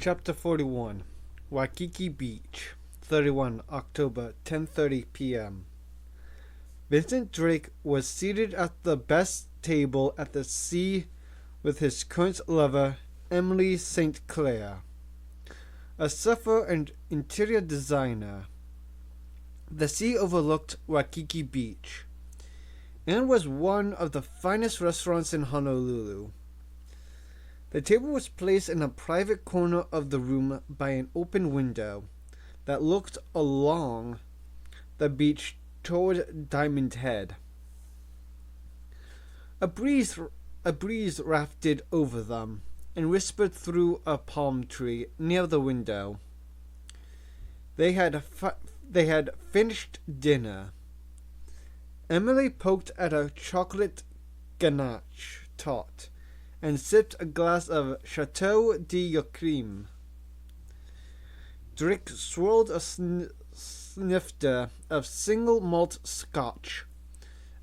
Chapter 41 Waikiki Beach 31 October 10:30 p.m. Vincent Drake was seated at the best table at the sea with his current lover, Emily St. Clair, a surfer and interior designer. The sea overlooked Waikiki Beach and was one of the finest restaurants in Honolulu. The table was placed in a private corner of the room by an open window that looked along the beach toward Diamond Head. A breeze wafted over them and whispered through a palm tree near the window. They had finished dinner. Emily poked at a chocolate ganache tart and sipped a glass of Chateau de Yacrim. Drake swirled a snifter of single malt scotch,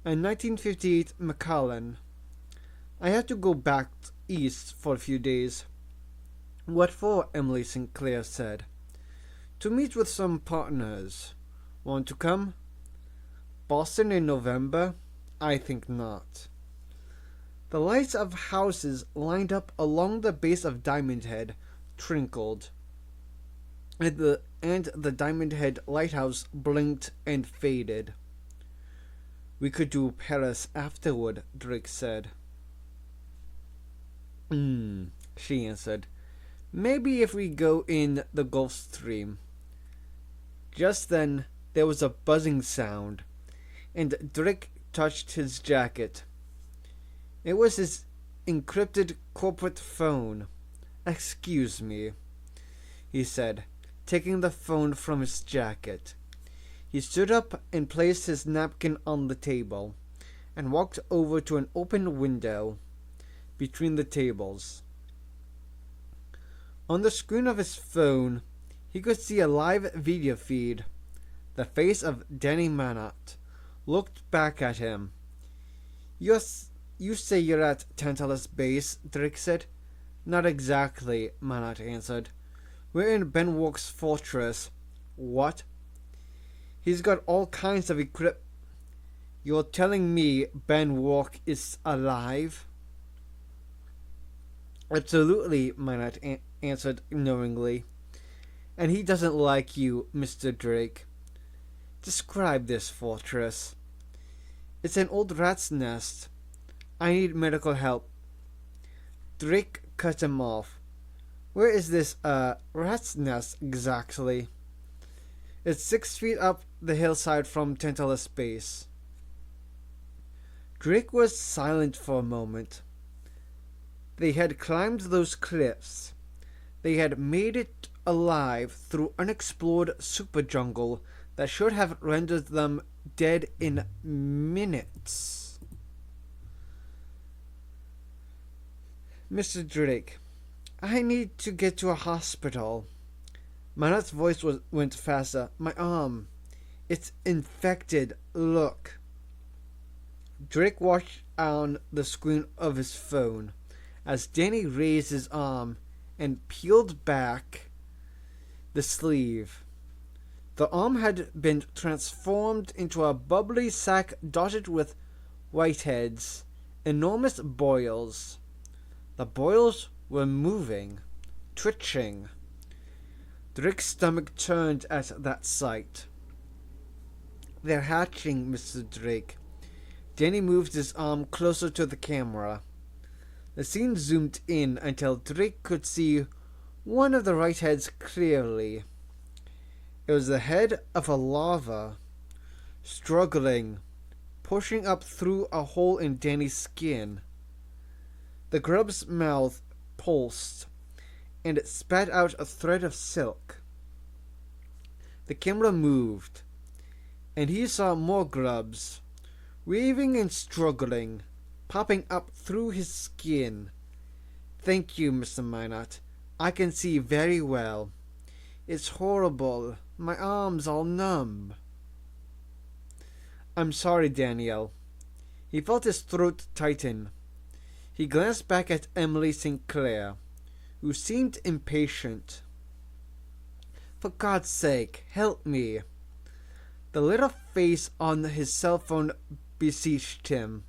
a 1958 Macallan. I had to go back east for a few days. What for? Emily St. Clair said. To meet with some partners. Want to come? Boston in November? I think not. The lights of houses lined up along the base of Diamond Head twinkled, and the Diamond Head lighthouse blinked and faded. We could do Paris afterward, Drake said. She answered. Maybe if we go in the Gulf Stream. Just then there was a buzzing sound, and Drake touched his jacket. It was his encrypted corporate phone. Excuse me, he said, taking the phone from his jacket. He stood up and placed his napkin on the table, and walked over to an open window between the tables. On the screen of his phone, he could see a live video feed. The face of Danny Manott looked back at him. You say you're at Tantalus Base, Drake said. Not exactly, Manott answered. We're in Ben Walk's fortress. What? He's got all kinds of equip. You're telling me Ben Walk is alive? Absolutely, Manott answered knowingly. And he doesn't like you, Mr. Drake. Describe this fortress. It's an old rat's nest. I need medical help. Drake cut him off. Where is this, rat's nest exactly? It's 6 feet up the hillside from Tantalus Base. Drake was silent for a moment. They had climbed those cliffs. They had made it alive through unexplored super jungle that should have rendered them dead in minutes. Mr. Drake, I need to get to a hospital. Manott's voice went faster. My arm. It's infected. Look. Drake watched on the screen of his phone as Danny raised his arm and peeled back the sleeve. The arm had been transformed into a bubbly sack dotted with whiteheads, enormous boils. The boils were moving, twitching. Drake's stomach turned at that sight. They're hatching, Mr. Drake. Danny moved his arm closer to the camera. The scene zoomed in until Drake could see one of the whiteheads clearly. It was the head of a larva, struggling, pushing up through a hole in Danny's skin. The grub's mouth pulsed, and it spat out a thread of silk. The camera moved, and he saw more grubs, weaving and struggling, popping up through his skin. Thank you, Mr. Minot. I can see very well. It's horrible. My arm's all numb. I'm sorry, Danielle. He felt his throat tighten. He glanced back at Emily St. Clair. who seemed impatient. For God's sake, help me. The little face on his cell phone beseeched him.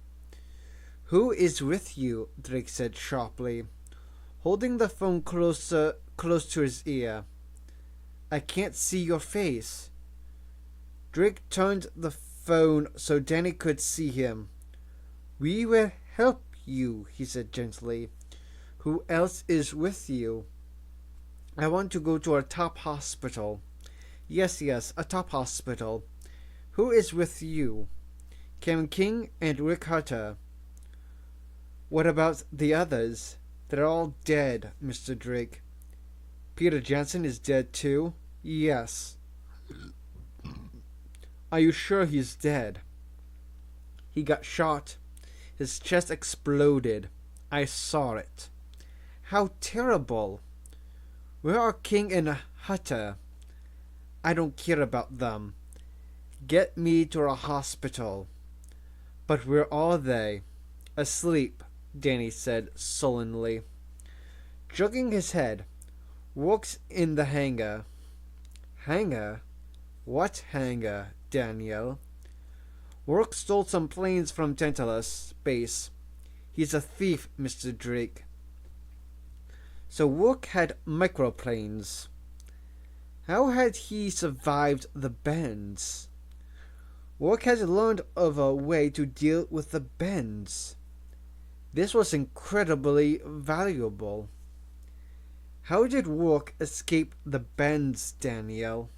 Who is with you? Drake said sharply, holding the phone close to his ear. I can't see your face. Drake turned the phone so Danny could see him. We will help you, he said gently. Who else is with you? I want to go to a top hospital. Yes, a top hospital. Who is with you? Kevin King and Rick Hutter. What about the others? They're all dead, Mr. Drake. Peter Jansen is dead too? Yes. Are you sure he's dead? He got shot. His chest exploded. I saw it. How terrible. Where are King and Hutter? I don't care about them. Get me to a hospital. But where are they? Asleep, Danny said sullenly. Jerking his head. Works in the hangar. Hangar? What hangar, Daniel? Rourke stole some planes from Tantalus base. He's a thief, Mr. Drake. So Rourke had microplanes. How had he survived the bends? Rourke had learned of a way to deal with the bends. This was incredibly valuable. How did Rourke escape the bends, Daniel?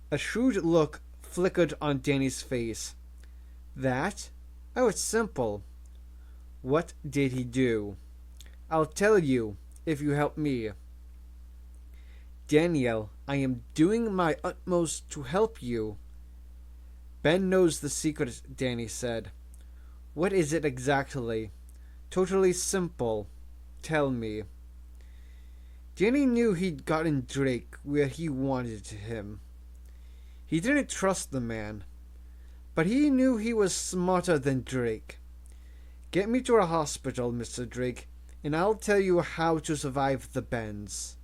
A shrewd look flickered on Danny's face. That? Oh, it's simple. What did he do? I'll tell you, if you help me. Daniel, I am doing my utmost to help you. Ben knows the secret, Danny said. What is it exactly? Totally simple. Tell me. Danny knew he'd gotten Drake where he wanted him. He didn't trust the man, but he knew he was smarter than Drake. Get me to a hospital, Mr. Drake, and I'll tell you how to survive the bends.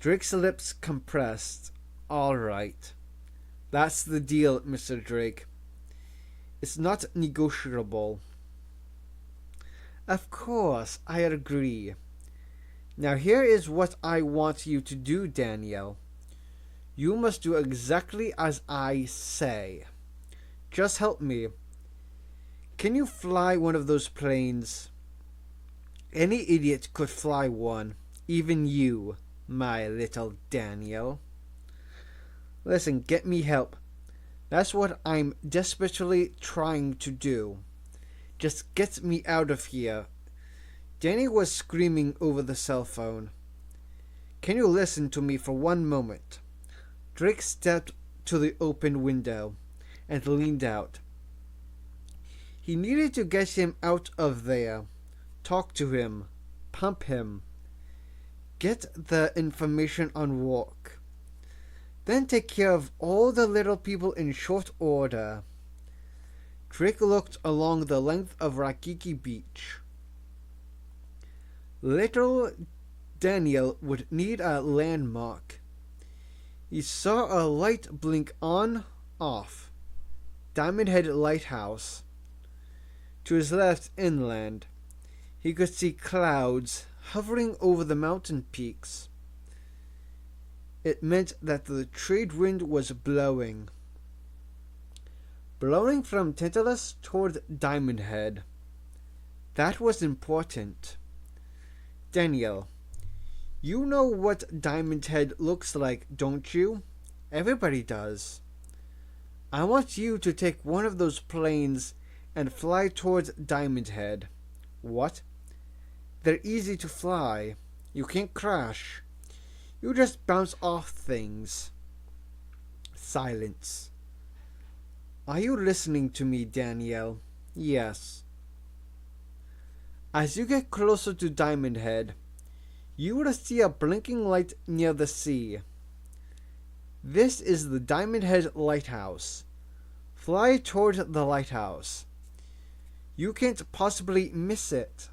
Drake's lips compressed. All right. That's the deal, Mr. Drake. It's not negotiable. Of course, I agree. Now here is what I want you to do, Daniel. You must do exactly as I say. Just help me. Can you fly one of those planes? Any idiot could fly one. Even you, my little Daniel. Listen, get me help. That's what I'm desperately trying to do. Just get me out of here. Danny was screaming over the cell phone. Can you listen to me for one moment? Drake stepped to the open window and leaned out. He needed to get him out of there. Talk to him. Pump him. Get the information on Rourke. Then take care of all the little people in short order. Drake looked along the length of Rakiki Beach. Little Daniel would need a landmark. He saw a light blink on, off. Diamond Head Lighthouse. To his left, inland, he could see clouds hovering over the mountain peaks. It meant that the trade wind was blowing. Blowing from Tantalus toward Diamond Head. That was important. Daniel, you know what Diamond Head looks like, don't you? Everybody does. I want you to take one of those planes and fly towards Diamond Head. What? They're easy to fly. You can't crash. You just bounce off things. Silence. Are you listening to me, Daniel? Yes. As you get closer to Diamond Head, you will see a blinking light near the sea. This is the Diamond Head Lighthouse. Fly toward the lighthouse. You can't possibly miss it.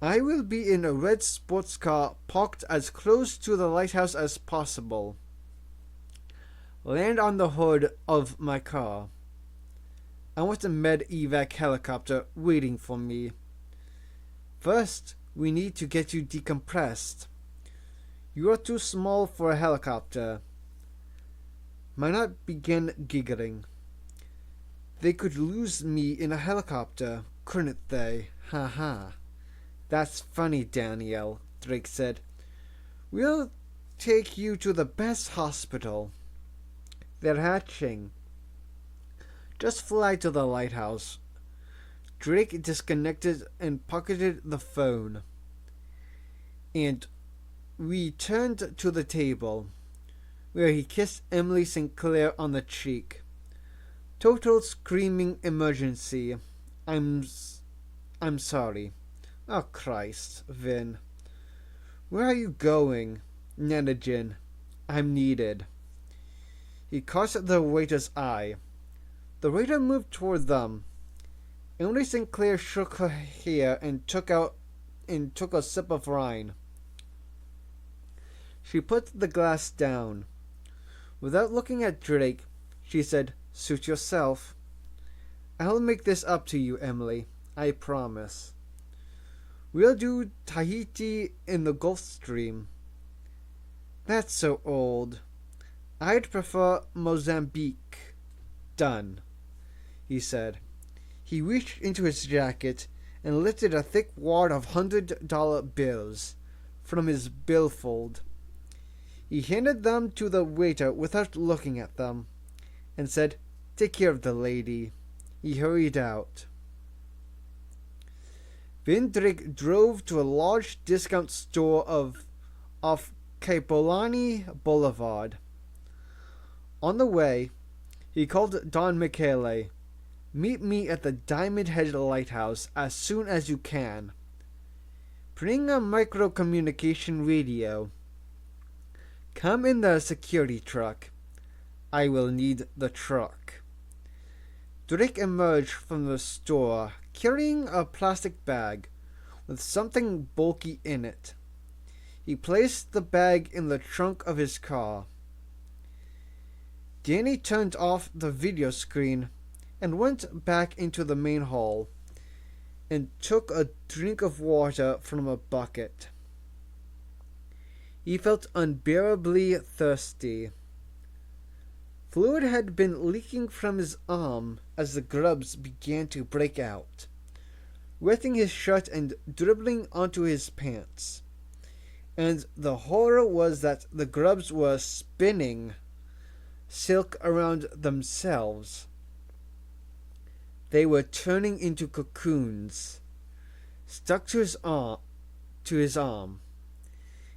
I will be in a red sports car parked as close to the lighthouse as possible. Land on the hood of my car. I want a med-evac helicopter waiting for me. First, we need to get you decompressed. You are too small for a helicopter. Minot began giggling. They could lose me in a helicopter, couldn't they? Ha ha. That's funny, Danielle, Drake said. We'll take you to the best hospital. They're hatching. Just fly to the lighthouse. Drake disconnected and pocketed the phone. And we turned to the table, where he kissed Emily Sinclair on the cheek. Total screaming emergency. I'm sorry. Oh, Christ, Vin. Where are you going? Nenajin. I'm needed. He caught the waiter's eye. The waiter moved toward them. Emily Sinclair shook her hair and took a sip of wine. She put the glass down. Without looking at Drake, she said, Suit yourself. I'll make this up to you, Emily. I promise. We'll do Tahiti in the Gulf Stream. That's so old. I'd prefer Mozambique. Done, he said. He reached into his jacket and lifted a thick wad of $100 bills from his billfold. He handed them to the waiter without looking at them, and said, Take care of the lady. He hurried out. Vin Drake drove to a large discount store off Kaipolani Boulevard. On the way, he called Don Michele. Meet me at the Diamond Head Lighthouse as soon as you can. Bring a micro-communication radio. Come in the security truck. I will need the truck. Drake emerged from the store carrying a plastic bag with something bulky in it. He placed the bag in the trunk of his car. Danny turned off the video screen and went back into the main hall and took a drink of water from a bucket. He felt unbearably thirsty. Fluid had been leaking from his arm as the grubs began to break out, wetting his shirt and dribbling onto his pants. And the horror was that the grubs were spinning silk around themselves. They were turning into cocoons, stuck to his arm.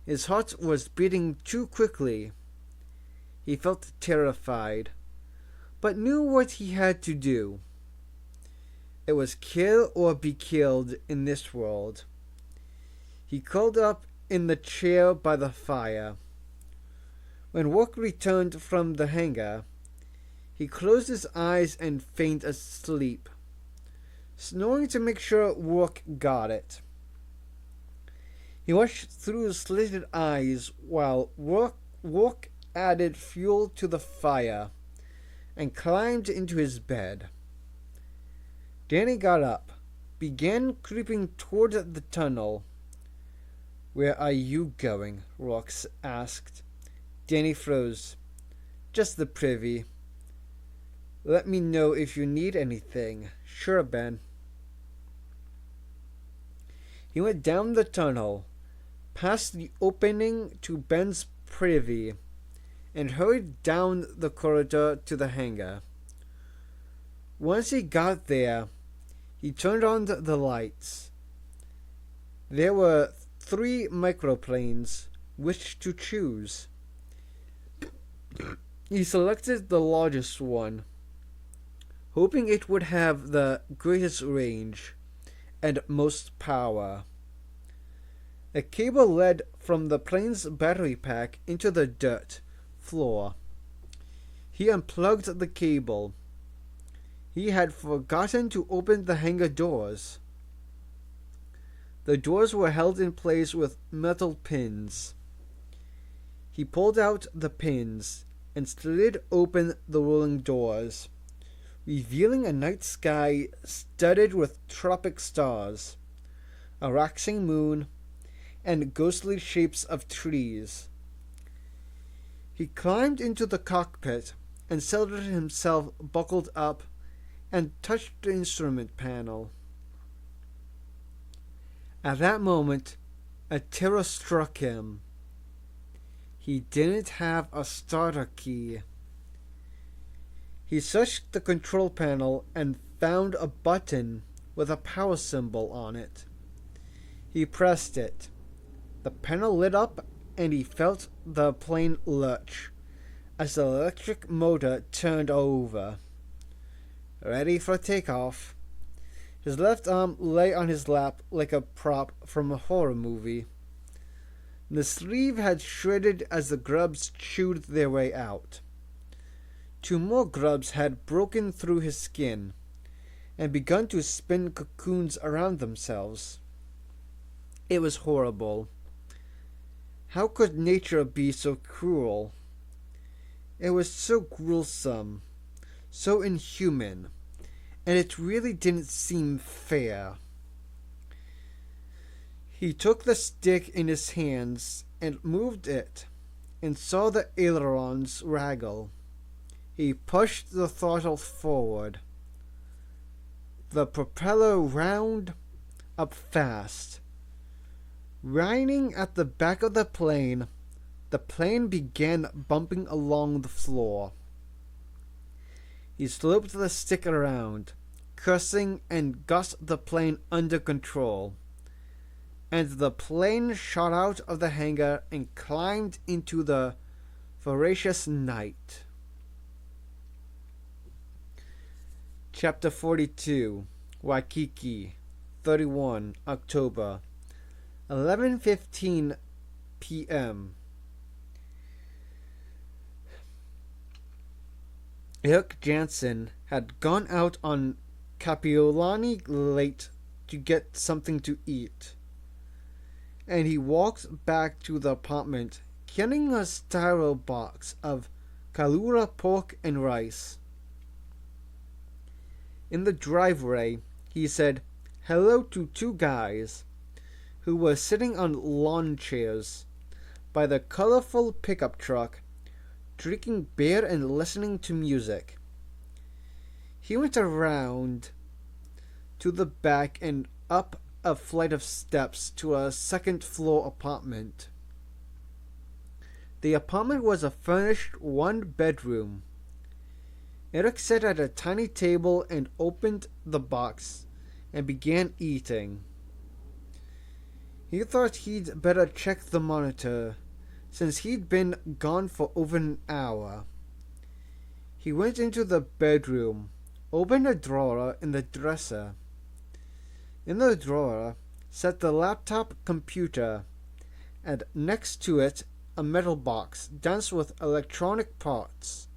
His heart was beating too quickly. He felt terrified, but knew what he had to do. It was kill or be killed in this world. He curled up in the chair by the fire. When Rourke returned from the hangar, he closed his eyes and feigned asleep, snoring to make sure Rourke got it. He watched through his slitted eyes while Rourke added fuel to the fire and climbed into his bed. Danny got up, began creeping toward the tunnel. Where are you going? Rourke asked. Danny froze. Just the privy. Let me know if you need anything. Sure, Ben. He went down the tunnel, past the opening to Ben's privy, and hurried down the corridor to the hangar. Once he got there, he turned on the lights. There were 3 microplanes, which to choose. He selected the largest one, hoping it would have the greatest range and most power. A cable led from the plane's battery pack into the dirt floor. He unplugged the cable. He had forgotten to open the hangar doors. The doors were held in place with metal pins. He pulled out the pins and slid open the rolling doors, revealing a night sky studded with tropic stars, a waxing moon, and ghostly shapes of trees. He climbed into the cockpit and settled himself buckled up and touched the instrument panel. At that moment, a terror struck him. He didn't have a starter key. He searched the control panel and found a button with a power symbol on it. He pressed it. The panel lit up and he felt the plane lurch as the electric motor turned over. Ready for takeoff. His left arm lay on his lap like a prop from a horror movie. The sleeve had shredded as the grubs chewed their way out. 2 more grubs had broken through his skin and begun to spin cocoons around themselves. It was horrible. How could nature be so cruel? It was so gruesome, so inhuman, and it really didn't seem fair. He took the stick in his hands and moved it, and saw the ailerons waggle. He pushed the throttle forward. The propeller wound up fast. Whining at the back of the plane began bumping along the floor. He sloped the stick around, cursing, and got the plane under control. And the plane shot out of the hangar and climbed into the voracious night. Chapter 42, Waikiki, 31 October, 11:15 p.m. Eric Jansen had gone out on Kapiolani late to get something to eat, and he walked back to the apartment carrying a styro box of kalura pork and rice. In the driveway, he said hello to 2 guys who were sitting on lawn chairs by the colorful pickup truck, drinking beer and listening to music. He went around to the back and up a flight of steps to a 2nd-floor apartment. The apartment was a furnished 1-bedroom. Eric sat at a tiny table and opened the box and began eating. He thought he'd better check the monitor, since he'd been gone for over an hour. He went into the bedroom, opened a drawer in the dresser. In the drawer sat the laptop computer, and next to it a metal box dense with electronic parts,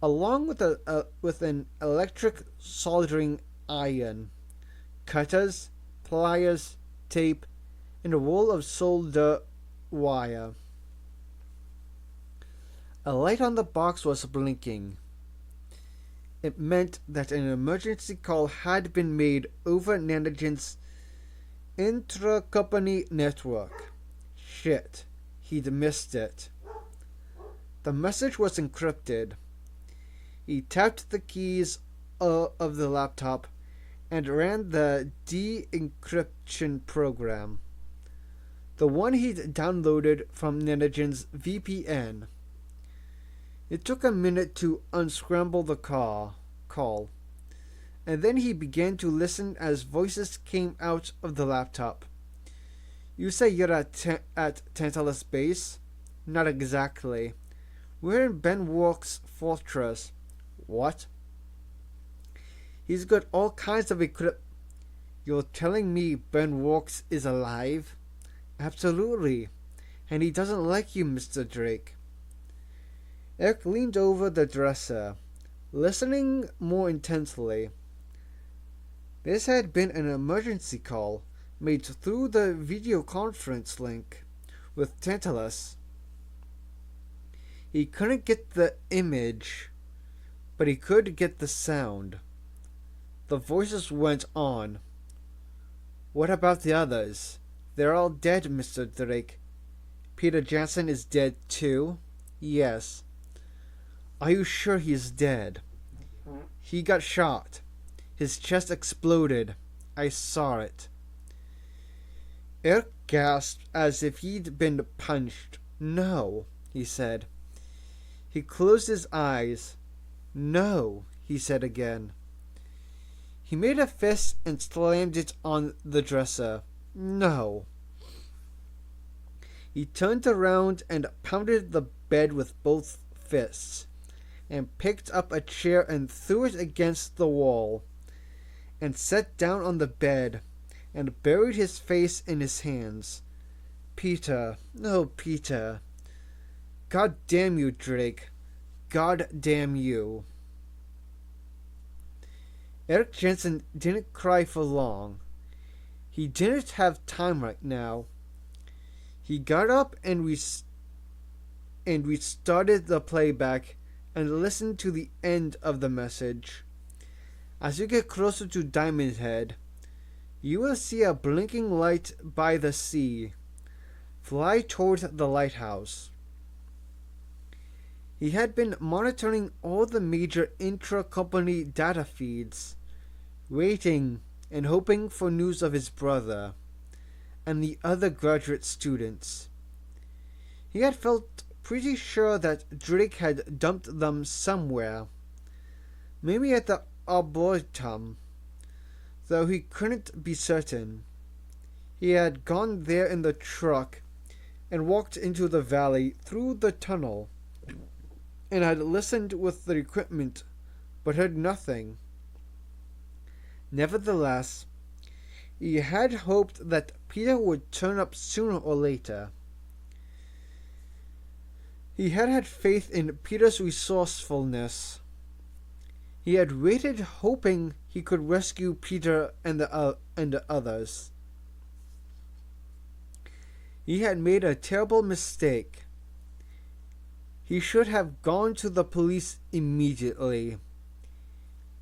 along with an electric soldering iron, cutters, pliers, tape, and a roll of solder wire. A light on the box was blinking. It meant that an emergency call had been made over Nanogen's intra-company network. Shit, he'd missed it. The message was encrypted. He tapped the keys of the laptop and ran the de-encryption program, the one he'd downloaded from Nanogen's VPN. It took a minute to unscramble the call, and then he began to listen as voices came out of the laptop. You say you're at Tantalus Base? Not exactly. We're in Ben Walk's fortress. What? He's got all kinds of equipment. You're telling me Ben Walks is alive? Absolutely. And he doesn't like you, Mr. Drake. Eric leaned over the dresser, listening more intensely. This had been an emergency call, made through the video conference link with Tantalus. He couldn't get the image, but he could get the sound. The voices went on. What about the others? They're all dead, Mr. Drake. Peter Jansen is dead too? Yes. Are you sure he's dead? He got shot. His chest exploded. I saw it. Eric gasped as if he'd been punched. No, he said. He closed his eyes. No, he said again. He made a fist and slammed it on the dresser. No. He turned around and pounded the bed with both fists, and picked up a chair and threw it against the wall, and sat down on the bed, and buried his face in his hands. Peter, oh Peter. God damn you, Drake. God damn you. Eric Jensen didn't cry for long. He didn't have time right now. He got up and restarted the playback and listened to the end of the message. As you get closer to Diamond Head, you will see a blinking light by the sea. Fly toward the lighthouse. He had been monitoring all the major intra-company data feeds, waiting and hoping for news of his brother and the other graduate students. He had felt pretty sure that Drake had dumped them somewhere, maybe at the Arboretum, though he couldn't be certain. He had gone there in the truck and walked into the valley through the tunnel, and had listened with the equipment, but heard nothing. Nevertheless, he had hoped that Peter would turn up sooner or later. He had had faith in Peter's resourcefulness. He had waited hoping he could rescue Peter and the others. He had made a terrible mistake. He should have gone to the police immediately,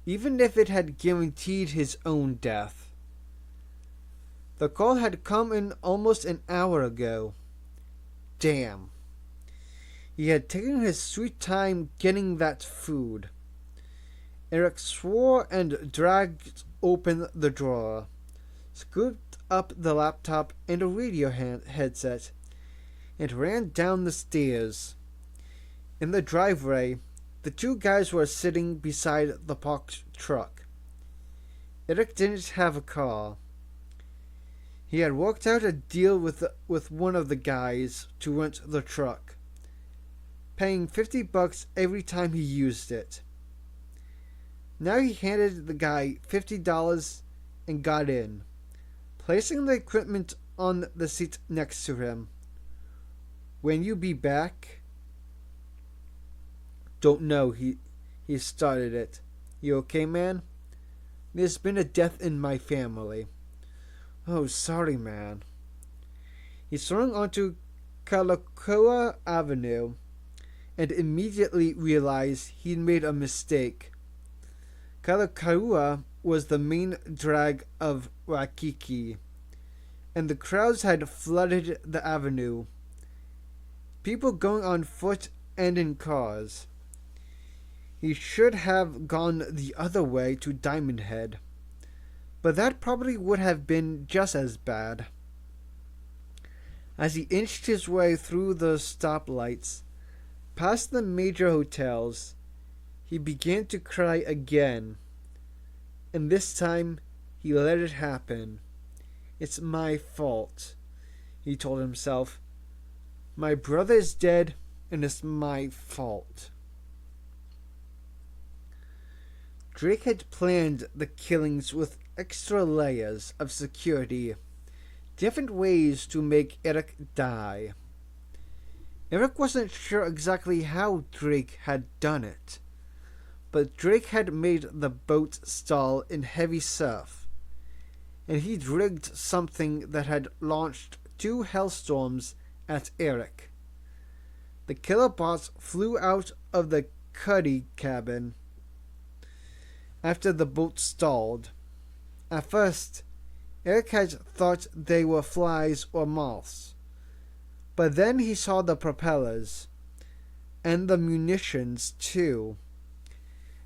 even if it had guaranteed his own death. The call had come in almost an hour ago. Damn. He had taken his sweet time getting that food. Eric swore and dragged open the drawer, scooped up the laptop and a radio headset, and ran down the stairs. In the driveway, the two guys were sitting beside the parked truck. Eric didn't have a car. He had worked out a deal with one of the guys to rent the truck, paying $50 every time he used it. Now he handed the guy $50 and got in, placing the equipment on the seat next to him. When you be back? Don't know, he started it. You okay, man? There's been a death in my family. Oh, sorry, man. He swung onto Kalakaua Avenue and immediately realized he'd made a mistake. Kalakaua was the main drag of Waikiki, and the crowds had flooded the avenue. People going on foot and in cars. He should have gone the other way to Diamond Head, but that probably would have been just as bad. As he inched his way through the stoplights, past the major hotels, he began to cry again, and this time he let it happen. It's my fault, he told himself. My brother is dead, and it's my fault. Drake had planned the killings with extra layers of security, different ways to make Eric die. Eric wasn't sure exactly how Drake had done it, but Drake had made the boat stall in heavy surf. and he'd rigged something that had launched 2 hellstorms at Eric. The killer bots flew out of the cuddy cabin after the boat stalled. At first, Eric had thought they were flies or moths, but then he saw the propellers, and the munitions too.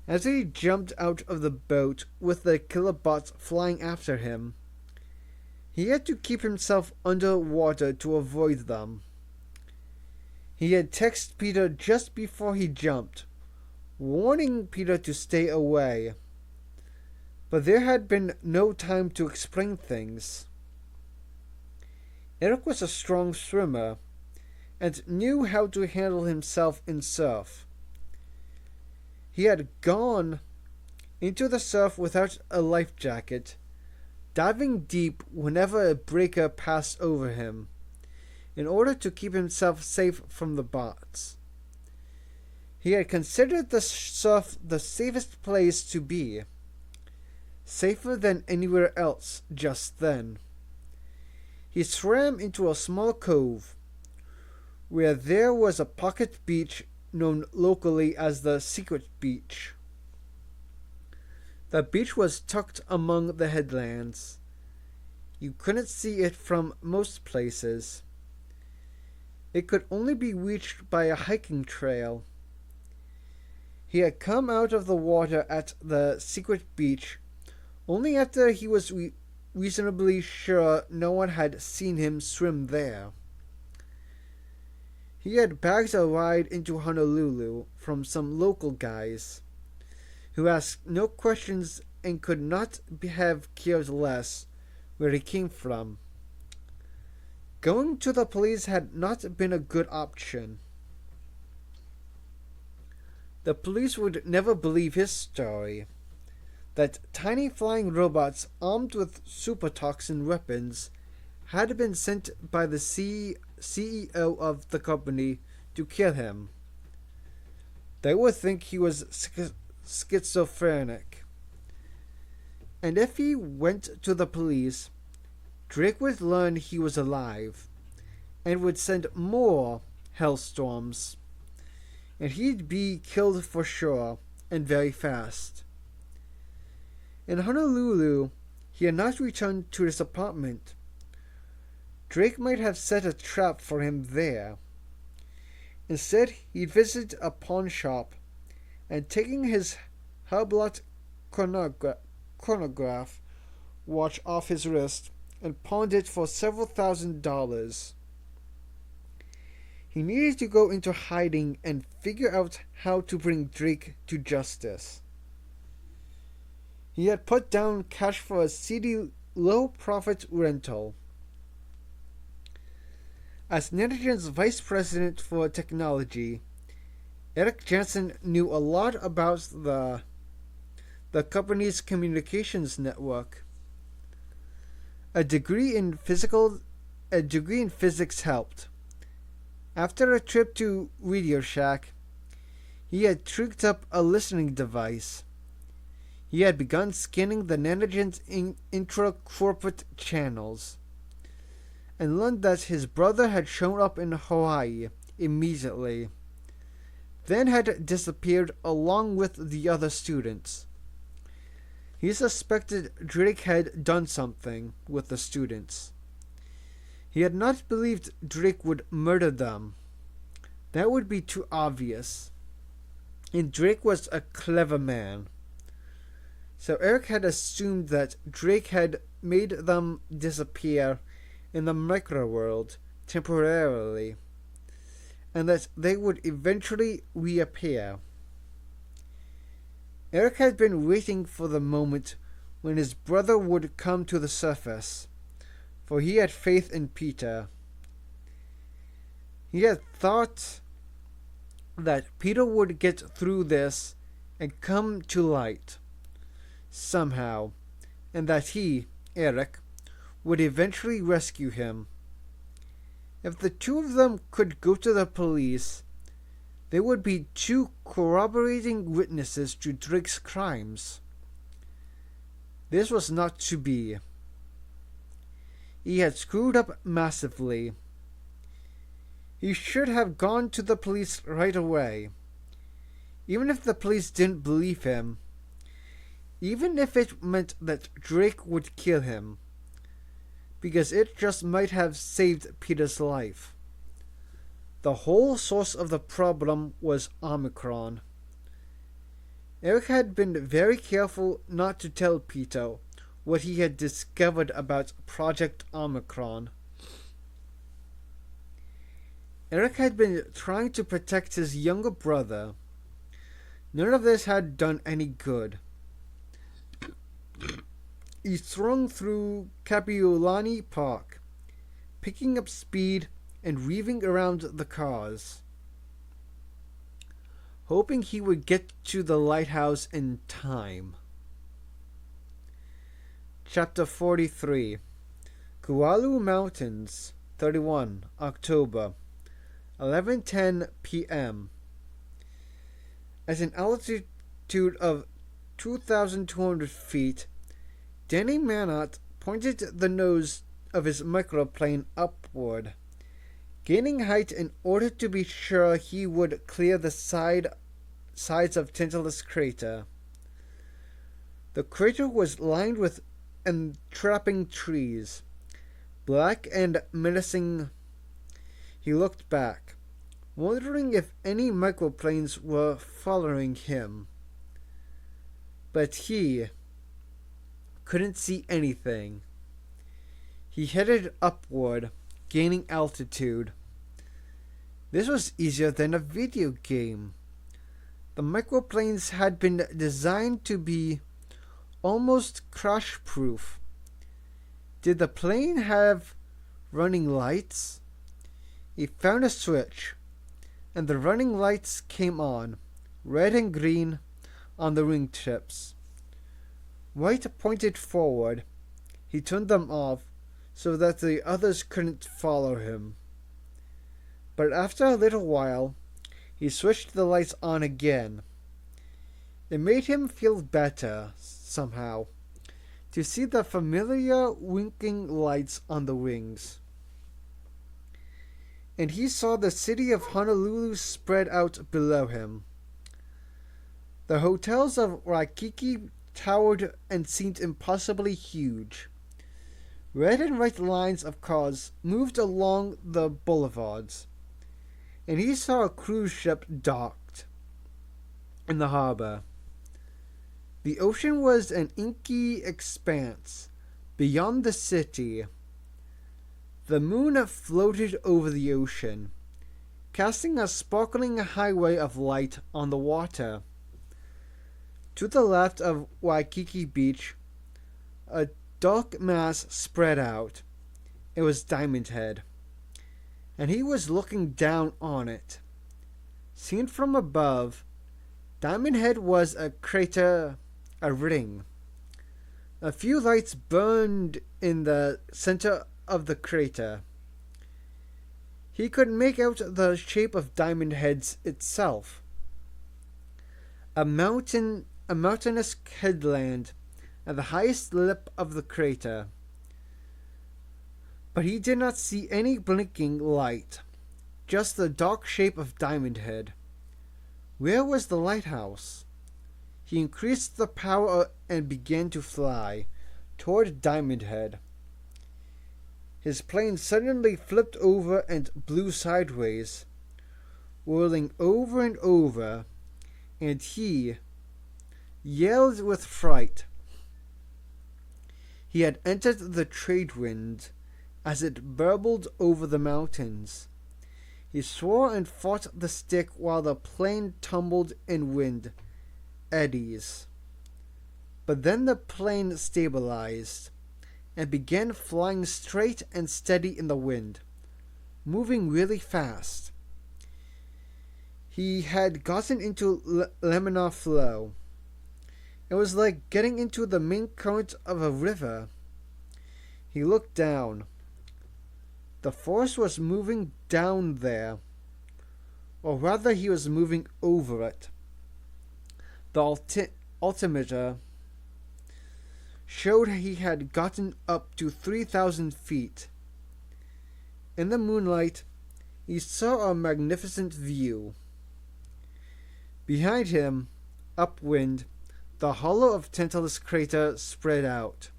As he jumped out of the boat with the killer bots flying after him, he had to keep himself under water to avoid them. He had texted Peter just before he jumped, warning Peter to stay away. But there had been no time to explain things. Eric was a strong swimmer and knew how to handle himself in surf. He had gone into the surf without a life jacket, diving deep whenever a breaker passed over him, in order to keep himself safe from the bots. He had considered the surf the safest place to be, safer than anywhere else just then. He swam into a small cove, where there was a pocket beach known locally as the Secret Beach. The beach was tucked among the headlands. You couldn't see it from most places. It could only be reached by a hiking trail. He had come out of the water at the Secret Beach only after he was reasonably sure no one had seen him swim there. He had bagged a ride into Honolulu from some local guys, who asked no questions and could not have cared less where he came from. Going to the police had not been a good option. The police would never believe his story, that tiny flying robots armed with super-toxin weapons had been sent by the CEO of the company to kill him. They would think he was schizophrenic. And if he went to the police, Drake would learn he was alive, and would send more hellstorms, and he'd be killed for sure, and very fast. In Honolulu, he had not returned to his apartment. Drake might have set a trap for him there. Instead, he'd visit a pawn shop, and taking his Hublot chronograph watch off his wrist, and pawned it for several $1,000s. He needed to go into hiding and figure out how to bring Drake to justice. He had put down cash for a seedy, low-profit rental. As Nanogen's vice president for technology, Eric Jansen knew a lot about the company's communications network. A degree in physics helped. After a trip to Radio Shack, he had tricked up a listening device. He had begun scanning the Nanogen's intra-corporate channels, and learned that his brother had shown up in Hawaii immediately, then had disappeared along with the other students. He suspected Drake had done something with the students. He had not believed Drake would murder them. That would be too obvious. And Drake was a clever man. So Eric had assumed that Drake had made them disappear in the microworld temporarily, and that they would eventually reappear. Eric had been waiting for the moment when his brother would come to the surface, for he had faith in Peter. He had thought that Peter would get through this and come to light somehow, and that he, Eric, would eventually rescue him. If the two of them could go to the police, there would be 2 corroborating witnesses to Drake's crimes. This was not to be. He had screwed up massively. He should have gone to the police right away. Even if the police didn't believe him. Even if it meant that Drake would kill him. Because it just might have saved Peter's life. The whole source of the problem was Omicron. Eric had been very careful not to tell Peter what he had discovered about Project Omicron. Eric had been trying to protect his younger brother. None of this had done any good. He swung through Kapiolani Park, picking up speed and weaving around the cars, hoping he would get to the lighthouse in time. Chapter 43. Kualu Mountains, 31 October, 11:10 p.m. At an altitude of 2,200 feet, Danny Manott pointed the nose of his microplane upward, gaining height in order to be sure he would clear the sides of Tantalus Crater. The crater was lined with entrapping trees, black and menacing. He looked back, wondering if any microplanes were following him. But he couldn't see anything. He headed upward, gaining altitude. This was easier than a video game. The microplanes had been designed to be almost crash-proof. Did the plane have running lights? He found a switch, and the running lights came on, red and green, on the wing tips. White pointed forward. He turned them off so that the others couldn't follow him. But after a little while, he switched the lights on again. It made him feel better, somehow, to see the familiar winking lights on the wings. And he saw the city of Honolulu spread out below him. The hotels of Waikiki towered and seemed impossibly huge. Red and white lines of cars moved along the boulevards, and he saw a cruise ship docked in the harbor. The ocean was an inky expanse beyond the city. The moon floated over the ocean, casting a sparkling highway of light on the water. To the left of Waikiki Beach, a dark mass spread out. It was Diamond Head, and he was looking down on it. Seen from above, Diamond Head was a crater, a ring. A few lights burned in the center of the crater. He could make out the shape of Diamond Head itself. A mountainous headland at the highest lip of the crater. But he did not see any blinking light, just the dark shape of Diamond Head. Where was the lighthouse? He increased the power and began to fly toward Diamond Head. His plane suddenly flipped over and blew sideways, whirling over and over, and he yelled with fright. He had entered the trade wind as it burbled over the mountains. He swore and fought the stick while the plane tumbled in wind eddies. But then the plane stabilized and began flying straight and steady in the wind, moving really fast. He had gotten into laminar flow. It was like getting into the main current of a river. He looked down. The force was moving down there, or rather he was moving over it. The altimeter showed he had gotten up to 3,000 feet. In the moonlight, he saw a magnificent view. Behind him, upwind, the hollow of Tantalus crater spread out.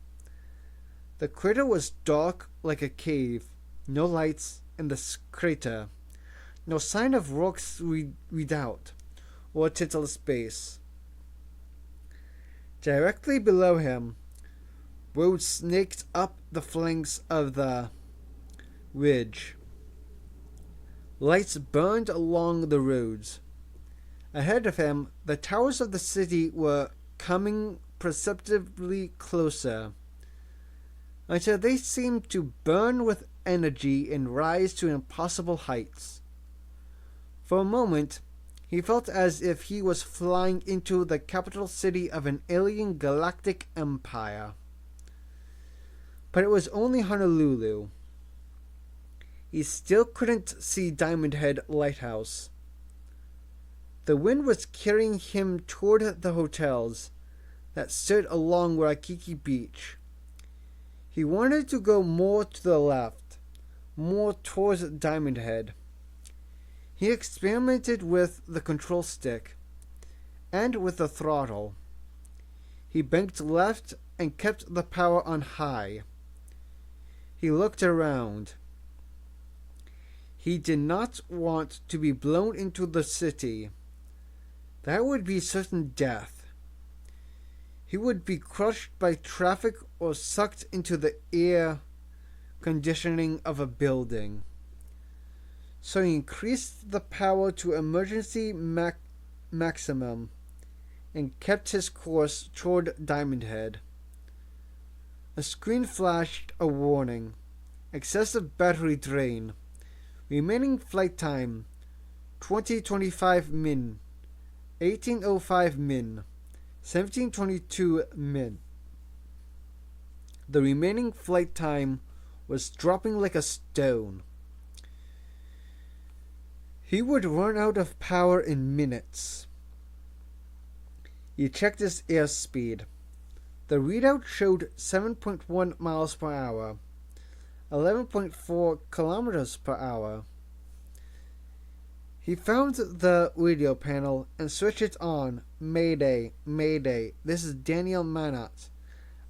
The crater was dark like a cave, no lights in the crater, no sign of rocks redoubt or Tantalus base. Directly below him, roads snaked up the flanks of the ridge. Lights burned along the roads. Ahead of him, the towers of the city were coming perceptibly closer, until they seemed to burn with energy and rise to impossible heights. For a moment, he felt as if he was flying into the capital city of an alien galactic empire. But it was only Honolulu. He still couldn't see Diamond Head Lighthouse. The wind was carrying him toward the hotels that stood along Waikiki Beach. He wanted to go more to the left, more towards Diamond Head. He experimented with the control stick and with the throttle. He banked left and kept the power on high. He looked around. He did not want to be blown into the city. That would be certain death. He would be crushed by traffic or sucked into the air conditioning of a building. So he increased the power to emergency maximum and kept his course toward Diamond Head. A screen flashed a warning. Excessive battery drain. Remaining flight time 2025 min. 1805 min. 1722 min. The remaining flight time was dropping like a stone. He would run out of power in minutes. He checked his airspeed. The readout showed 7.1 miles per hour, 11.4 kilometers per hour. He found the radio panel and switched it on. Mayday, Mayday, this is Daniel Manat.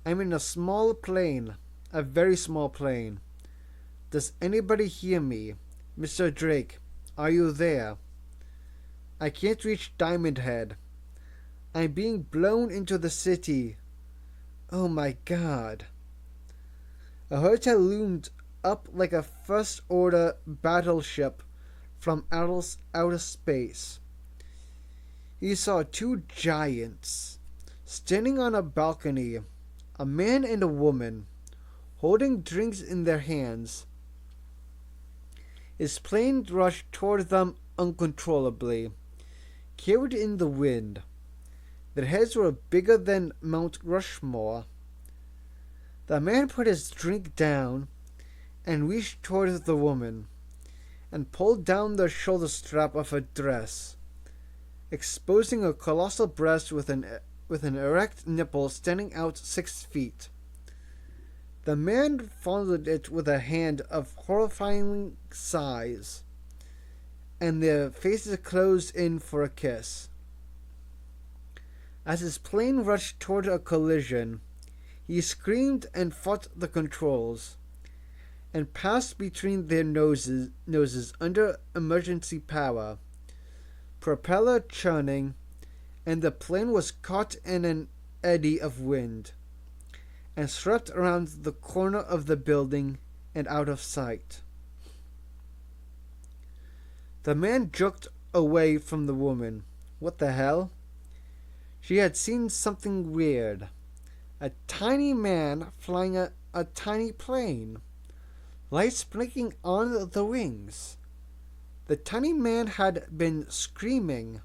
I'm in a small plane, a very small plane. Does anybody hear me? Mr. Drake, are you there? I can't reach Diamond Head. I'm being blown into the city. Oh my God. A hotel loomed up like a first-order battleship from outer space. He saw two giants standing on a balcony, a man and a woman, holding drinks in their hands. His plane rushed toward them uncontrollably, carried in the wind. Their heads were bigger than Mount Rushmore. The man put his drink down and reached toward the woman and pulled down the shoulder strap of her dress, exposing a colossal breast with an erect nipple standing out 6 feet. The man fondled it with a hand of horrifying size, and their faces closed in for a kiss. As his plane rushed toward a collision, he screamed and fought the controls, and passed between their noses under emergency power, propeller churning, and the plane was caught in an eddy of wind, and swept around the corner of the building and out of sight. The man jerked away from the woman. What the hell? She had seen something weird. A tiny man flying a tiny plane. Lights blinking on the wings. The tiny man had been screaming.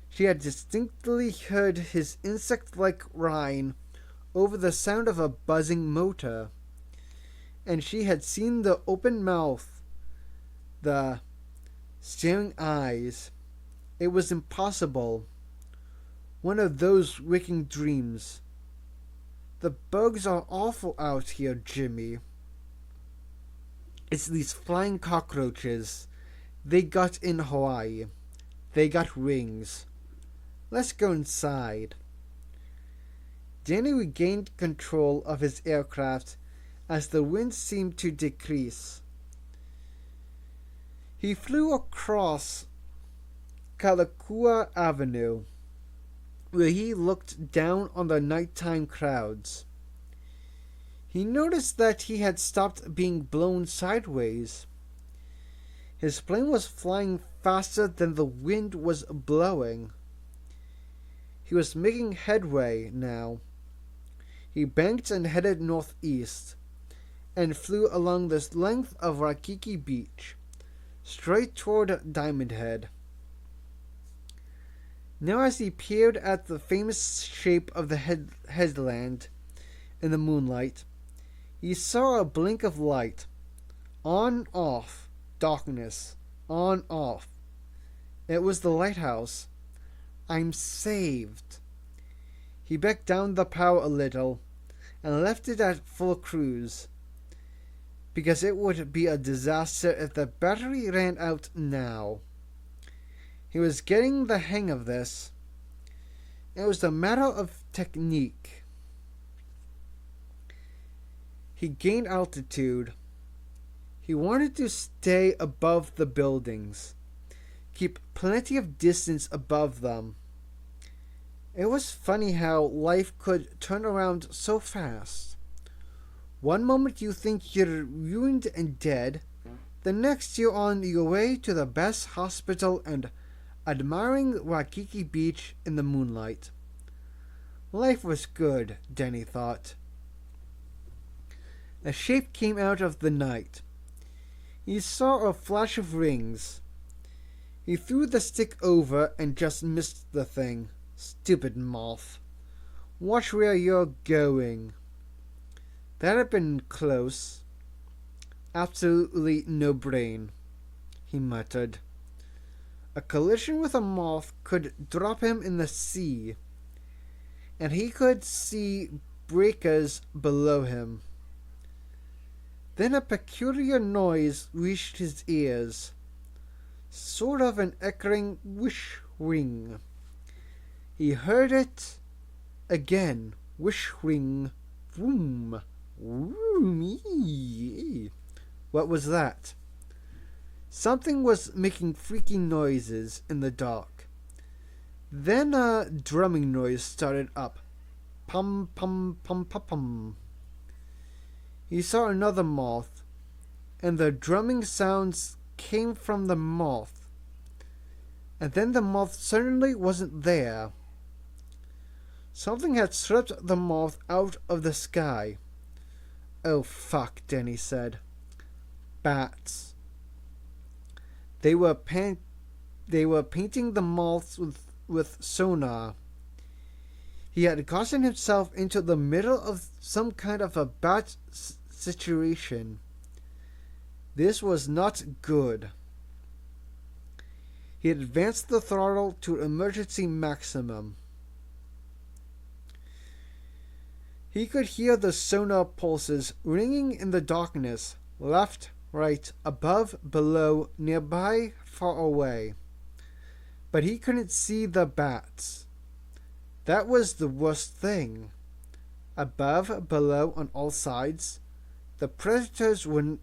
She had distinctly heard his insect-like whine over the sound of a buzzing motor. And she had seen the open mouth, the staring eyes. It was impossible. One of those waking dreams. The bugs are awful out here, Jimmy. It's these flying cockroaches. They got in Hawaii. They got wings. Let's go inside. Danny regained control of his aircraft as the wind seemed to decrease. He flew across Kalakua Avenue, where he looked down on the nighttime crowds. He noticed that he had stopped being blown sideways. His plane was flying faster than the wind was blowing. He was making headway now. He banked and headed northeast, and flew along the length of Waikiki Beach, straight toward Diamond Head. Now as he peered at the famous shape of the headland in the moonlight, he saw a blink of light. On, off, darkness, on, off. It was the lighthouse. I'm saved. He backed down the power a little and left it at full cruise, because it would be a disaster if the battery ran out now. He was getting the hang of this. It was a matter of technique. He gained altitude. He wanted to stay above the buildings, keep plenty of distance above them. It was funny how life could turn around so fast. One moment you think you're ruined and dead, the next you're on your way to the best hospital and admiring Waikiki Beach in the moonlight. Life was good, Denny thought. A shape came out of the night. He saw a flash of rings. He threw the stick over and just missed the thing. Stupid moth. Watch where you're going. That had been close. Absolutely no brain, he muttered. A collision with a moth could drop him in the sea, and he could see breakers below him. Then a peculiar noise reached his ears, sort of an echoing whish-ring. He heard it again, whish-ring, vroom, vroom. What was that? Something was making freaky noises in the dark. Then a drumming noise started up. Pum, pum, pum, pum, pum. He saw another moth, and the drumming sounds came from the moth. And then the moth suddenly wasn't there. Something had swept the moth out of the sky. Oh fuck, Denny said. Bats. They were painting the moths with sonar. He had gotten himself into the middle of some kind of a bat situation. This was not good. He advanced the throttle to emergency maximum. He could hear the sonar pulses ringing in the darkness, left, right, above, below, nearby, far away. But he couldn't see the bats. That was the worst thing. Above, below, on all sides, the predators were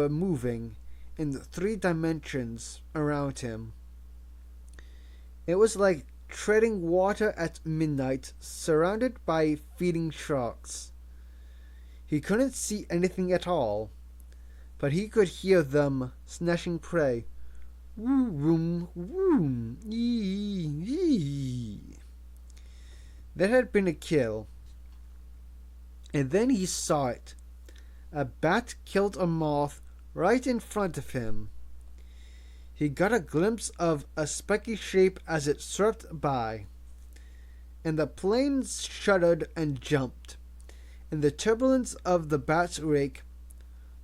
moving in the 3 dimensions around him. It was like treading water at midnight, surrounded by feeding sharks. He couldn't see anything at all, but he could hear them snatching prey. Vroom, vroom, yee, yee. That had been a kill. And then he saw it. A bat killed a moth right in front of him. He got a glimpse of a spiky shape as it swept by, and the plane shuddered and jumped. In the turbulence of the bat's rake,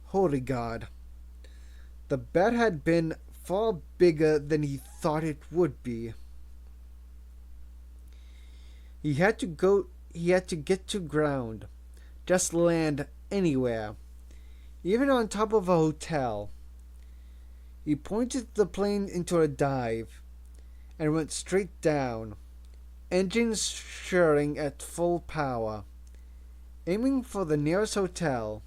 holy God, the bat had been far bigger than he thought it would be. He had to get to ground. Just land anywhere, even on top of a hotel. He pointed the plane into a dive and went straight down, engines stirring at full power, aiming for the nearest hotel.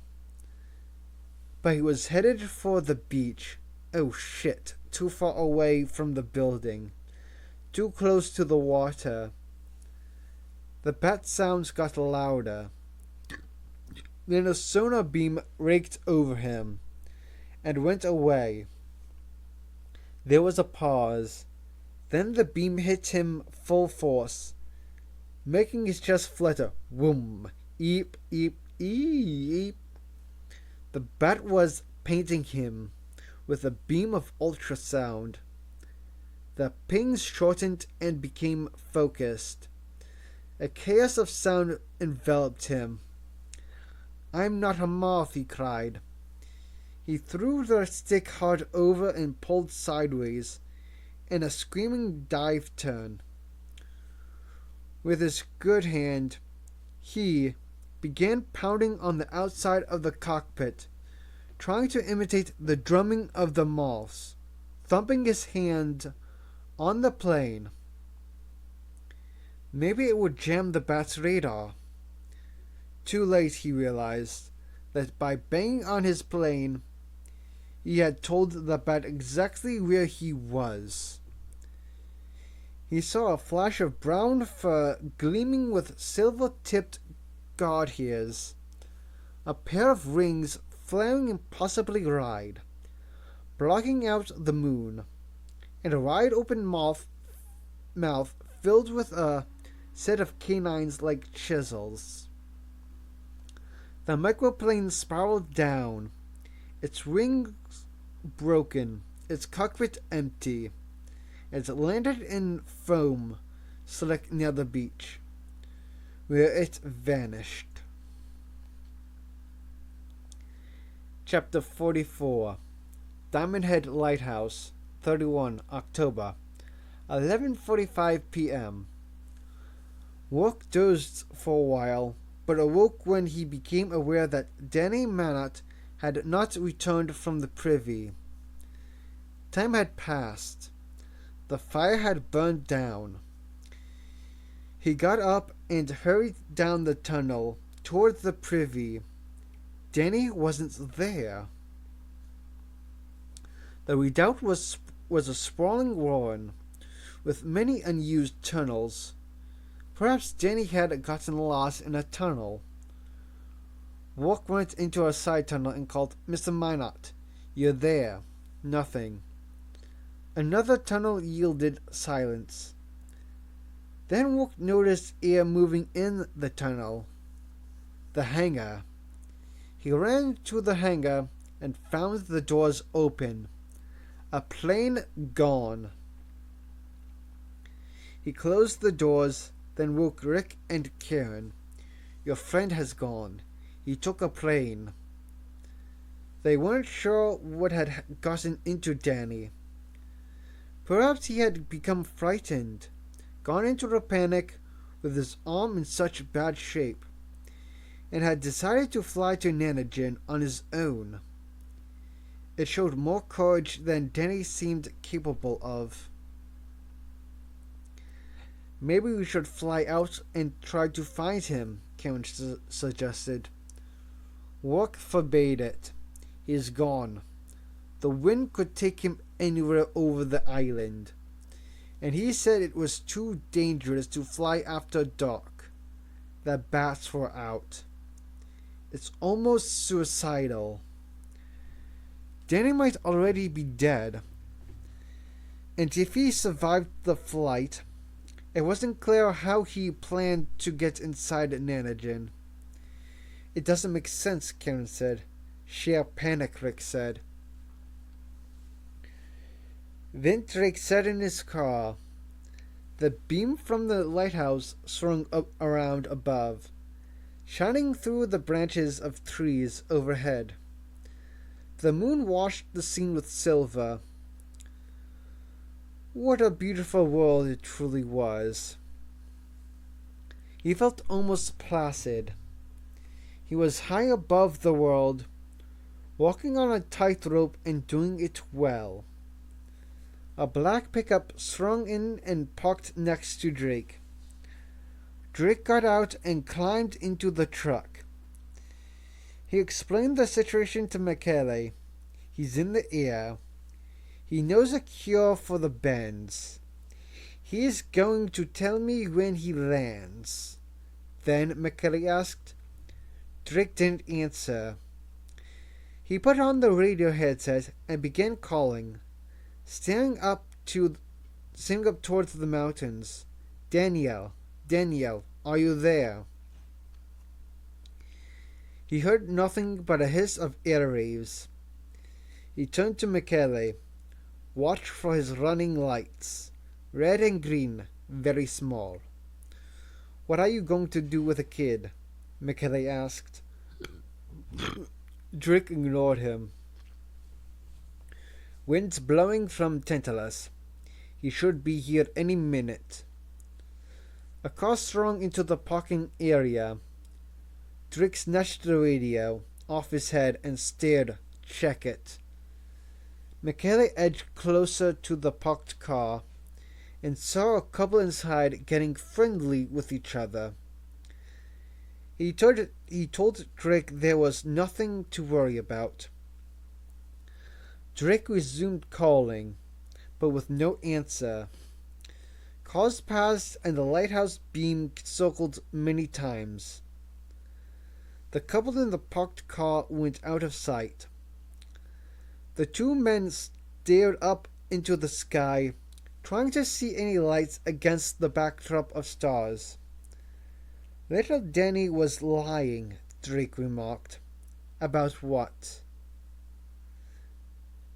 But he was headed for the beach. Oh shit, too far away from the building, too close to the water. The bat sounds got louder. Then a sonar beam raked over him and went away. There was a pause. Then the beam hit him full force, making his chest flutter. Whoom! Eep, eep, eep. The bat was painting him with a beam of ultrasound. The pings shortened and became focused. A chaos of sound enveloped him. "I'm not a moth," he cried. He threw the stick hard over and pulled sideways in a screaming dive turn. With his good hand, he began pounding on the outside of the cockpit, trying to imitate the drumming of the moths, thumping his hand on the plane. Maybe it would jam the bat's radar. Too late, he realized that by banging on his plane, he had told the bat exactly where he was. He saw a flash of brown fur gleaming with silver-tipped guard hairs, a pair of rings flaring impossibly wide, blocking out the moon, and a wide-open mouth filled with a set of canines like chisels. The microplane spiraled down, its wings broken, its cockpit empty. It landed in foam slick near the beach, where it vanished. Chapter 44. Diamond Head Lighthouse, 31 October, 11:45 p.m. Rourke dozed for a while, but awoke when he became aware that Danny Mannott had not returned from the privy. Time had passed. The fire had burned down. He got up and hurried down the tunnel toward the privy. Danny wasn't there. The redoubt was a sprawling ruin with many unused tunnels. Perhaps Danny had gotten lost in a tunnel. Rourke went into a side tunnel and called, "Mr. Minot, you're there." Nothing. Another tunnel yielded silence. Then Rourke noticed air moving in the tunnel. The hangar. He ran to the hangar and found the doors open. A plane gone. He closed the doors, then woke Rick and Karen. "Your friend has gone. He took a plane." They weren't sure what had gotten into Danny. Perhaps he had become frightened, gone into a panic with his arm in such bad shape, and had decided to fly to Nanajan on his own. It showed more courage than Danny seemed capable of. "Maybe we should fly out and try to find him," Karen suggested. Rourke forbade it. "He's gone. The wind could take him anywhere over the island, and he said it was too dangerous to fly after dark. The bats were out. It's almost suicidal. Danny might already be dead, and if he survived the flight, it wasn't clear how he planned to get inside Nanajan." "It doesn't make sense," Karen said. "Sheer panic," Rick said. Then Drake sat in his car. The beam from the lighthouse swung up around above, shining through the branches of trees overhead. The moon washed the scene with silver. What a beautiful world it truly was. He felt almost placid. He was high above the world, walking on a tightrope and doing it well. A black pickup swung in and parked next to Drake. Drake got out and climbed into the truck. He explained the situation to Michele. He's in the air. He knows a cure for the bends. He is going to tell me when he lands. Then Michele asked. Drake didn't answer. He put on the radio headset and began calling, staring up towards the mountains. Danielle, Danielle, are you there? He heard nothing but a hiss of airwaves. He turned to Michele. Watch for his running lights. Red and green, very small. What are you going to do with the kid? Michele asked. Drake ignored him. Wind's blowing from Tantalus. He should be here any minute. A car swung into the parking area. Drake snatched the radio off his head and stared. Check it. Michele edged closer to the parked car and saw a couple inside getting friendly with each other. He told Drake there was nothing to worry about. Drake resumed calling, but with no answer. Cars passed and the lighthouse beam circled many times. The couple in the parked car went out of sight. The two men stared up into the sky, trying to see any lights against the backdrop of stars. Little Danny was lying, Drake remarked. About what?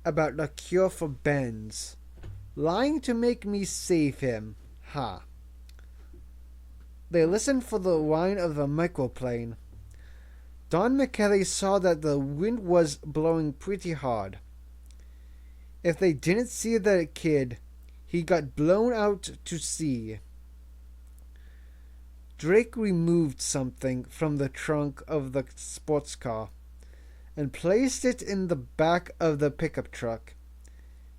About the cure for bends. Lying to make me save him. Ha. They listened for the whine of the microplane. Don Michele saw that the wind was blowing pretty hard. If they didn't see the kid, he got blown out to sea. Drake removed something from the trunk of the sports car and placed it in the back of the pickup truck.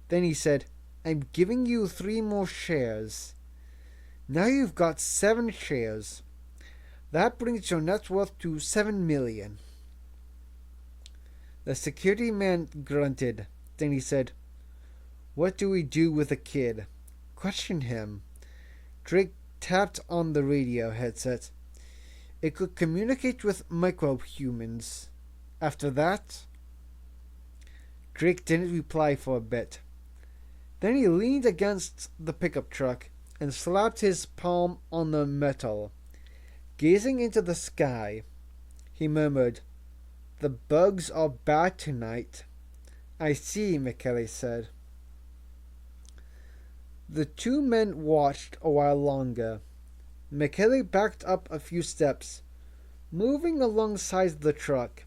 Then he said, I'm giving you 3 more shares. Now you've got 7 shares. That brings your net worth to $7 million. The security man grunted. Then he said, what do we do with the kid? Question him. Drake tapped on the radio headset. It could communicate with micro-humans. After that, Drake didn't reply for a bit. Then he leaned against the pickup truck and slapped his palm on the metal. Gazing into the sky, he murmured, the bugs are bad tonight. I see, Michele said. The 2 men watched a while longer. Michele backed up a few steps, moving alongside the truck,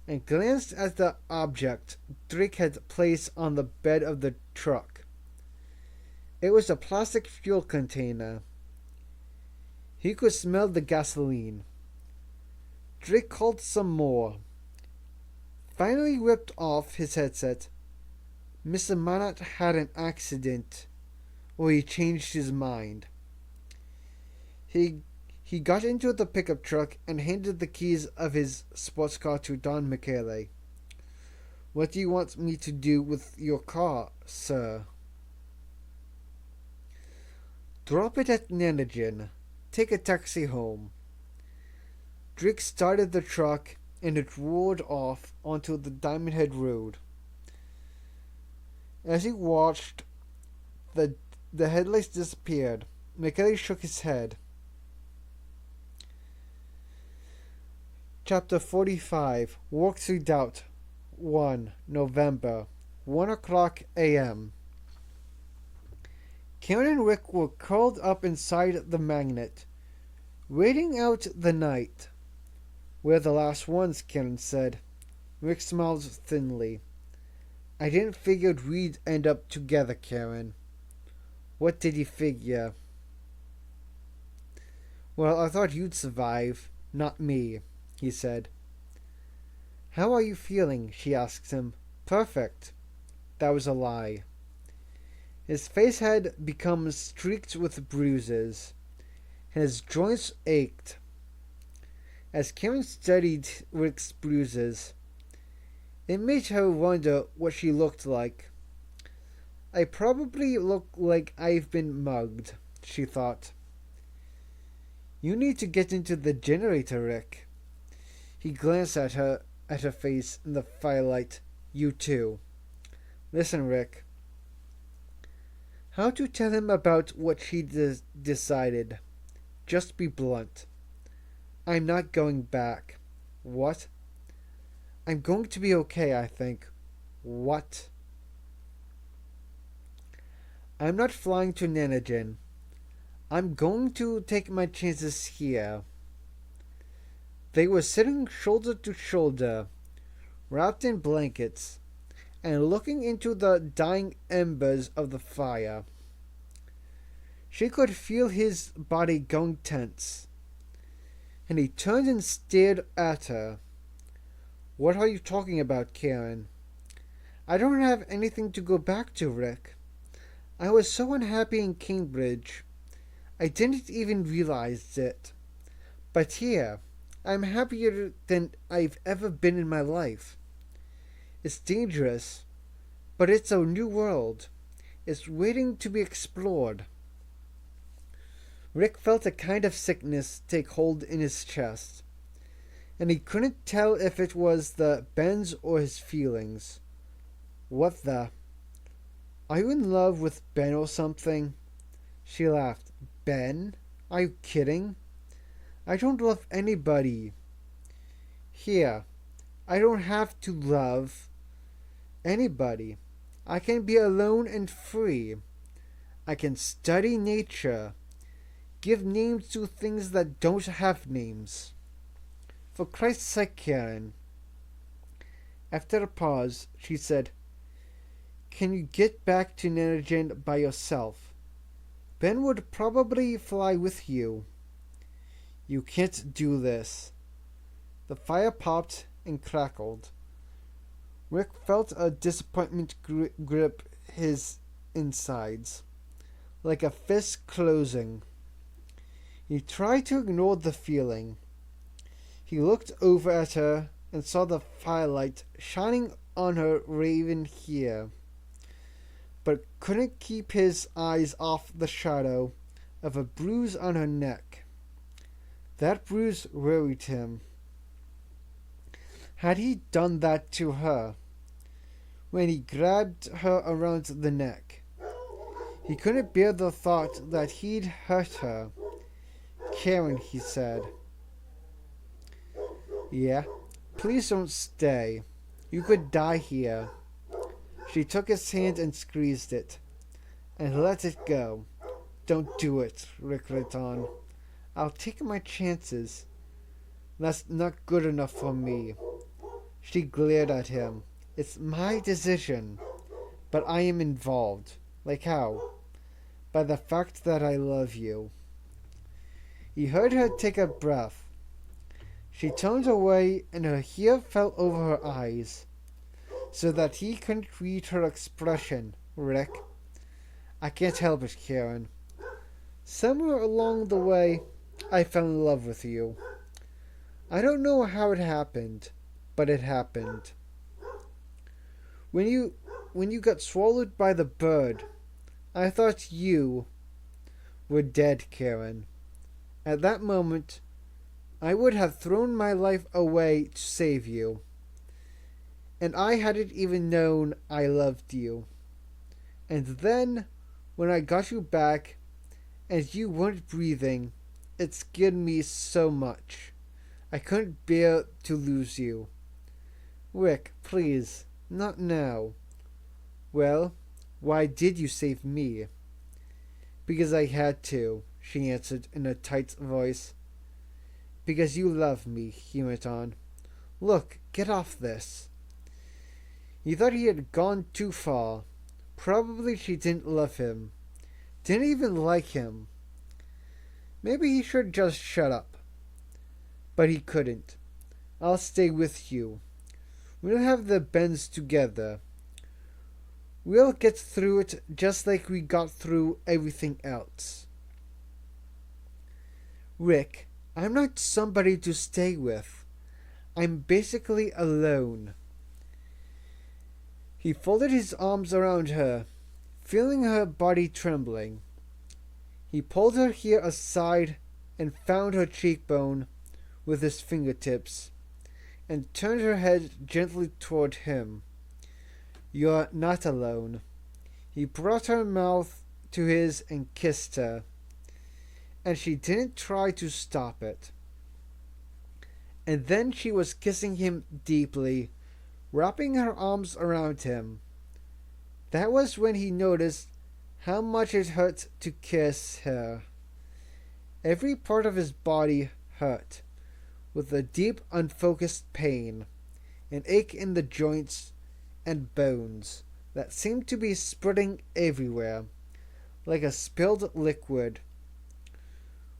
and glanced at the object Drake had placed on the bed of the truck. It was a plastic fuel container. He could smell the gasoline. Drake called some more. Finally ripped off his headset. Mr. Manat had an accident, or he changed his mind. He got into the pickup truck and handed the keys of his sports car to Don Michele. What do you want me to do with your car, sir? Drop it at Nanajan. Take a taxi home. Drake started the truck and it roared off onto the Diamond Head Road. As he watched, the headlights disappeared. Michele shook his head. Chapter 45. Walk Through Doubt. 1. November. 1 o'clock a.m. Karen and Rick were curled up inside the magnet, waiting out the night. We're the last ones, Karen said. Rick smiled thinly. I didn't figure we'd end up together, Karen. What did you figure? Well, I thought you'd survive, not me. he said. How are you feeling? She asked him. Perfect. That was a lie. His face had become streaked with bruises, and his joints ached. As Karen studied Rick's bruises, it made her wonder what she looked like. I probably look like I've been mugged, she thought. You need to get into the generator, Rick. He glanced at her face in the firelight. You too. Listen, Rick. How to tell him about what she decided? Just be blunt. I'm not going back. What? I'm going to be okay, I think. What? I'm not flying to Nanajan. I'm going to take my chances here. They were sitting shoulder to shoulder, wrapped in blankets, and looking into the dying embers of the fire. She could feel his body going tense, and he turned and stared at her. What are you talking about, Karen? I don't have anything to go back to, Rick. I was so unhappy in Cambridge. I didn't even realize it. But here, I'm happier than I've ever been in my life. It's dangerous, but it's a new world. It's waiting to be explored. Rick felt a kind of sickness take hold in his chest, and he couldn't tell if it was the bends or his feelings. What the? Are you in love with Ben or something? She laughed. Ben? Are you kidding? I don't love anybody. Here, I don't have to love anybody. I can be alone and free. I can study nature, give names to things that don't have names. For Christ's sake, Karen. After a pause, she said, Can you get back to Nanajan by yourself? Ben would probably fly with you. You can't do this. The fire popped and crackled. Rick felt a disappointment grip his insides, like a fist closing. He tried to ignore the feeling. He looked over at her and saw the firelight shining on her raven hair, but couldn't keep his eyes off the shadow of a bruise on her neck. That bruise worried him. Had he done that to her? When he grabbed her around the neck, he couldn't bear the thought that he'd hurt her. Karen, he said. Yeah, please don't stay. You could die here. She took his hand and squeezed it, and let it go. Don't do it, Rick went on. I'll take my chances. That's not good enough for me. She glared at him. It's my decision, but I am involved. Like how? By the fact that I love you. He heard her take a breath. She turned away and her hair fell over her eyes, so that he couldn't read her expression. Rick, I can't help it, Karen. Somewhere along the way, I fell in love with you. I don't know how it happened, but it happened. When you got swallowed by the bird, I thought you were dead, Karen. At that moment, I would have thrown my life away to save you. And I hadn't even known I loved you. And then, when I got you back, and you weren't breathing, it scared me so much. I couldn't bear to lose you. Rick, please, not now. Well, why did you save me? Because I had to, she answered in a tight voice. Because you love me, he went on. Look, get off this. He thought he had gone too far. Probably she didn't love him. Didn't even like him. Maybe he should just shut up. But he couldn't. I'll stay with you. We'll have the bends together. We'll get through it just like we got through everything else. Rick, I'm not somebody to stay with. I'm basically alone. He folded his arms around her, feeling her body trembling. He pulled her hair aside and found her cheekbone with his fingertips, and turned her head gently toward him. You're not alone. He brought her mouth to his and kissed her, and she didn't try to stop it. And then she was kissing him deeply, wrapping her arms around him. That was when he noticed how much it hurt to kiss her. Every part of his body hurt, with a deep, unfocused pain, an ache in the joints and bones that seemed to be spreading everywhere, like a spilled liquid.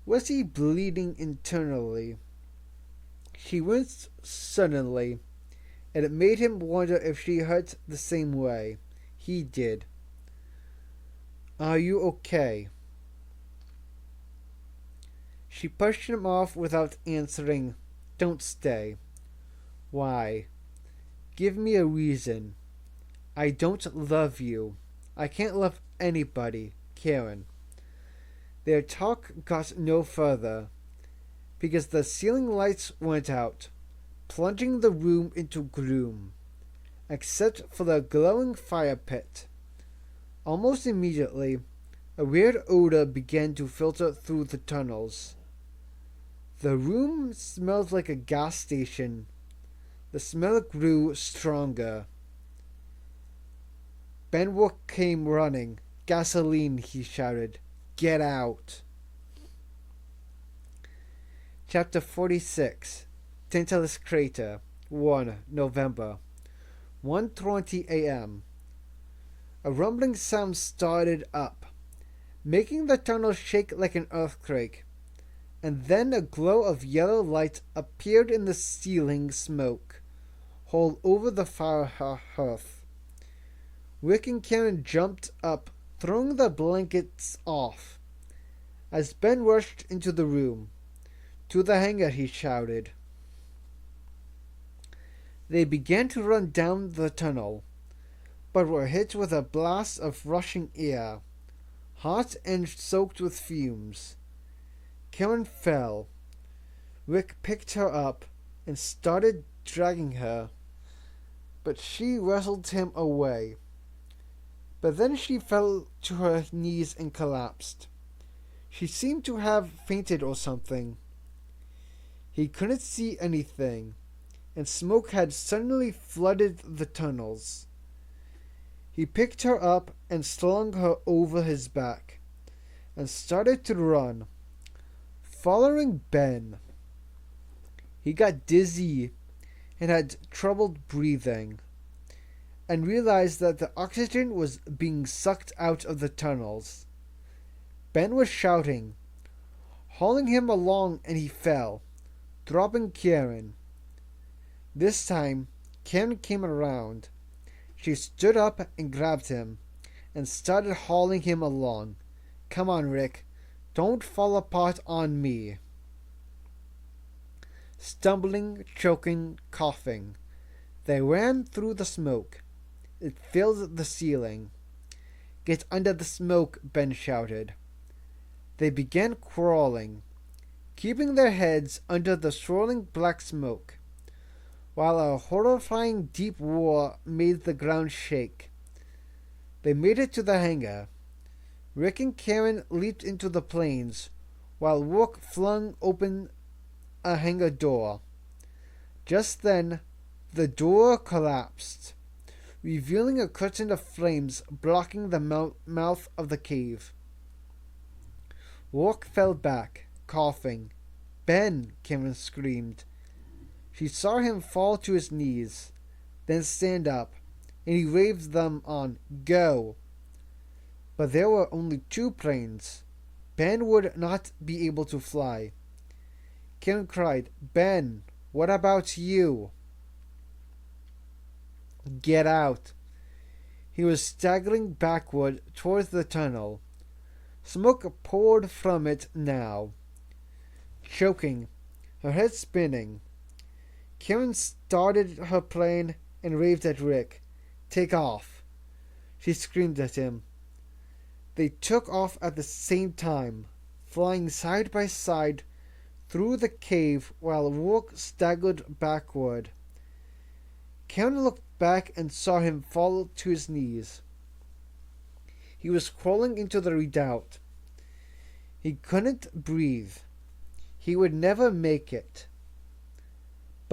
Was he bleeding internally? She winced suddenly, and it made him wonder if she hurt the same way. He did. Are you okay? She pushed him off without answering. Don't stay. Why? Give me a reason. I don't love you. I can't love anybody, Karen. Their talk got no further, because the ceiling lights went out, plunging the room into gloom, except for the glowing fire pit. Almost immediately, a weird odor began to filter through the tunnels. The room smelled like a gas station. The smell grew stronger. Benwick came running. Gasoline, he shouted. Get out. Chapter 46. Tantalus Crater. 1 November. 1:20 a.m. A rumbling sound started up, making the tunnel shake like an earthquake, and then a glow of yellow light appeared in the ceiling smoke hole over the fire hearth. Rick and Karen jumped up, throwing the blankets off, as Ben rushed into the room. To the hangar, he shouted. They began to run down the tunnel, but were hit with a blast of rushing air, hot and soaked with fumes. Karen fell. Rick picked her up and started dragging her, but she wrestled him away. But then she fell to her knees and collapsed. She seemed to have fainted or something. He couldn't see anything, and smoke had suddenly flooded the tunnels. He picked her up and slung her over his back, and started to run, following Ben. He got dizzy and had trouble breathing, and realized that the oxygen was being sucked out of the tunnels. Ben was shouting, hauling him along, and he fell, dropping Karen. This time, Karen came around. She stood up and grabbed him, and started hauling him along. Come on, Rick. Don't fall apart on me. Stumbling, choking, coughing, they ran through the smoke. It filled the ceiling. Get under the smoke, Ben shouted. They began crawling, keeping their heads under the swirling black smoke, while a horrifying deep roar made the ground shake. They made it to the hangar. Rick and Karen leaped into the planes, while Rourke flung open a hangar door. Just then, the door collapsed, revealing a curtain of flames blocking the mouth of the cave. Rourke fell back, coughing. Ben! Karen screamed. She saw him fall to his knees, then stand up, and he waved them on. Go! But there were only 2 planes. Ben would not be able to fly. Karen cried, Ben! What about you? Get out. He was staggering backward towards the tunnel. Smoke poured from it now. Choking, her head spinning, Karen started her plane and waved at Rick. Take off. She screamed at him. They took off at the same time, flying side by side through the cave while Rourke staggered backward. Karen looked back and saw him fall to his knees. He was crawling into the redoubt. He couldn't breathe. He would never make it.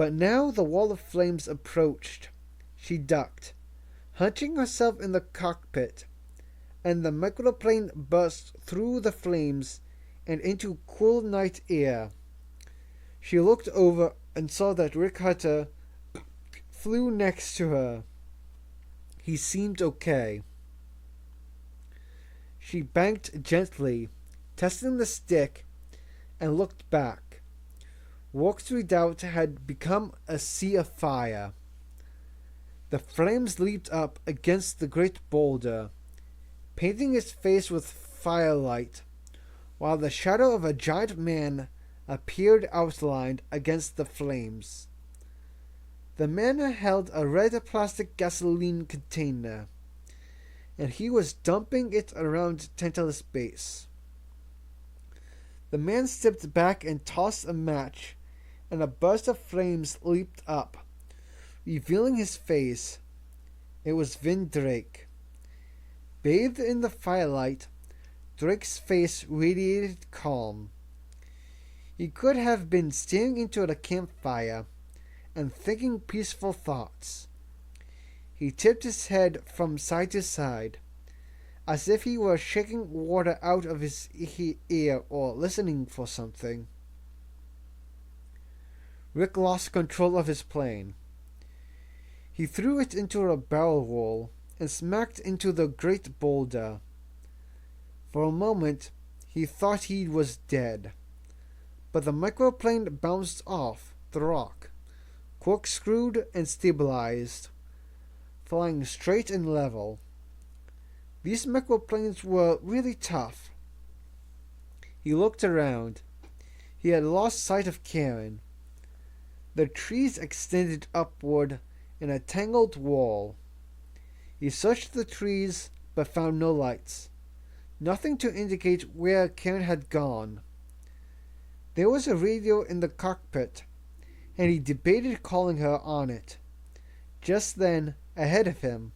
But now the wall of flames approached. She ducked, hunching herself in the cockpit, and the microplane burst through the flames and into cool night air. She looked over and saw that Rick Hutter flew next to her. He seemed okay. She banked gently, testing the stick, and looked back. Rourke's redoubt had become a sea of fire. The flames leaped up against the great boulder, painting its face with firelight, while the shadow of a giant man appeared outlined against the flames. The man held a red plastic gasoline container, and he was dumping it around Tantalus Base. The man stepped back and tossed a match, and a burst of flames leaped up, revealing his face. It was Vin Drake. Bathed in the firelight, Drake's face radiated calm. He could have been staring into the campfire and thinking peaceful thoughts. He tipped his head from side to side, as if he were shaking water out of his ear or listening for something. Rick lost control of his plane. He threw it into a barrel roll and smacked into the great boulder. For a moment, he thought he was dead, but the microplane bounced off the rock, corkscrewed and stabilized, flying straight and level. These microplanes were really tough. He looked around. He had lost sight of Karen. The trees extended upward in a tangled wall. He searched the trees but found no lights, nothing to indicate where Karen had gone. There was a radio in the cockpit, and he debated calling her on it. Just then, ahead of him,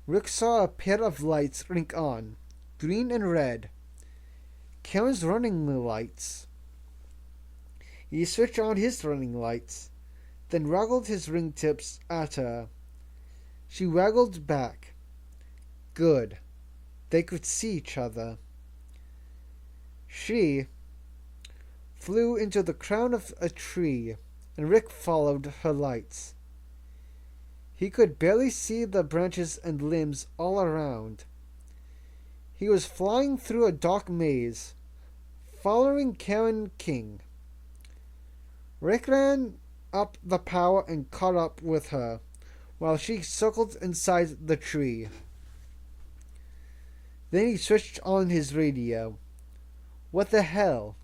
Rick saw a pair of lights blink on, green and red. Karen's running lights. He switched on his running lights, then waggled his wingtips at her. She waggled back. Good. They could see each other. She flew into the crown of a tree, and Rick followed her lights. He could barely see the branches and limbs all around. He was flying through a dark maze, following Karen King. Rick ran up the power and caught up with her, while she circled inside the tree. Then he switched on his radio. What the hell?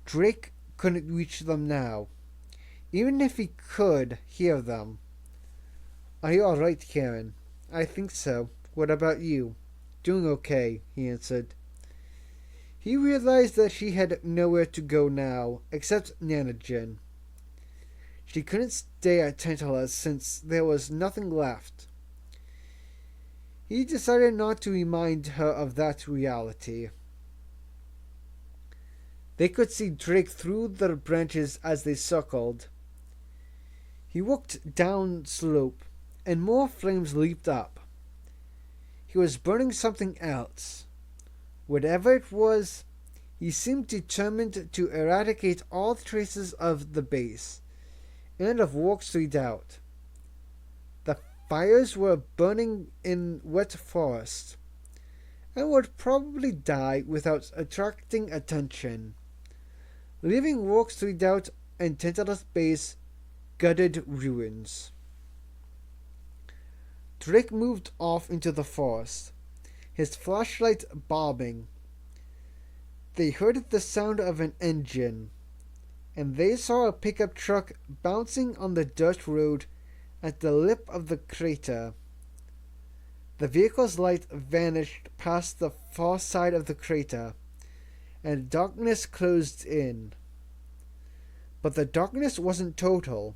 Drake couldn't reach them now, even if he could hear them. Are you all right, Karen? I think so. What about you? Doing okay, he answered. He realized that she had nowhere to go now, except Nanogen. She couldn't stay at Tantalus since there was nothing left. He decided not to remind her of that reality. They could see Drake through the branches as they circled. He walked down slope, and more flames leaped up. He was burning something else. Whatever it was, he seemed determined to eradicate all traces of the base and of Rourke's redoubt. The fires were burning in wet forest, and would probably die without attracting attention, leaving Rourke's redoubt and Tantalus Bay's gutted ruins. Drake moved off into the forest, his flashlight bobbing. They heard the sound of an engine, and they saw a pickup truck bouncing on the dirt road at the lip of the crater. The vehicle's light vanished past the far side of the crater, and darkness closed in. But the darkness wasn't total,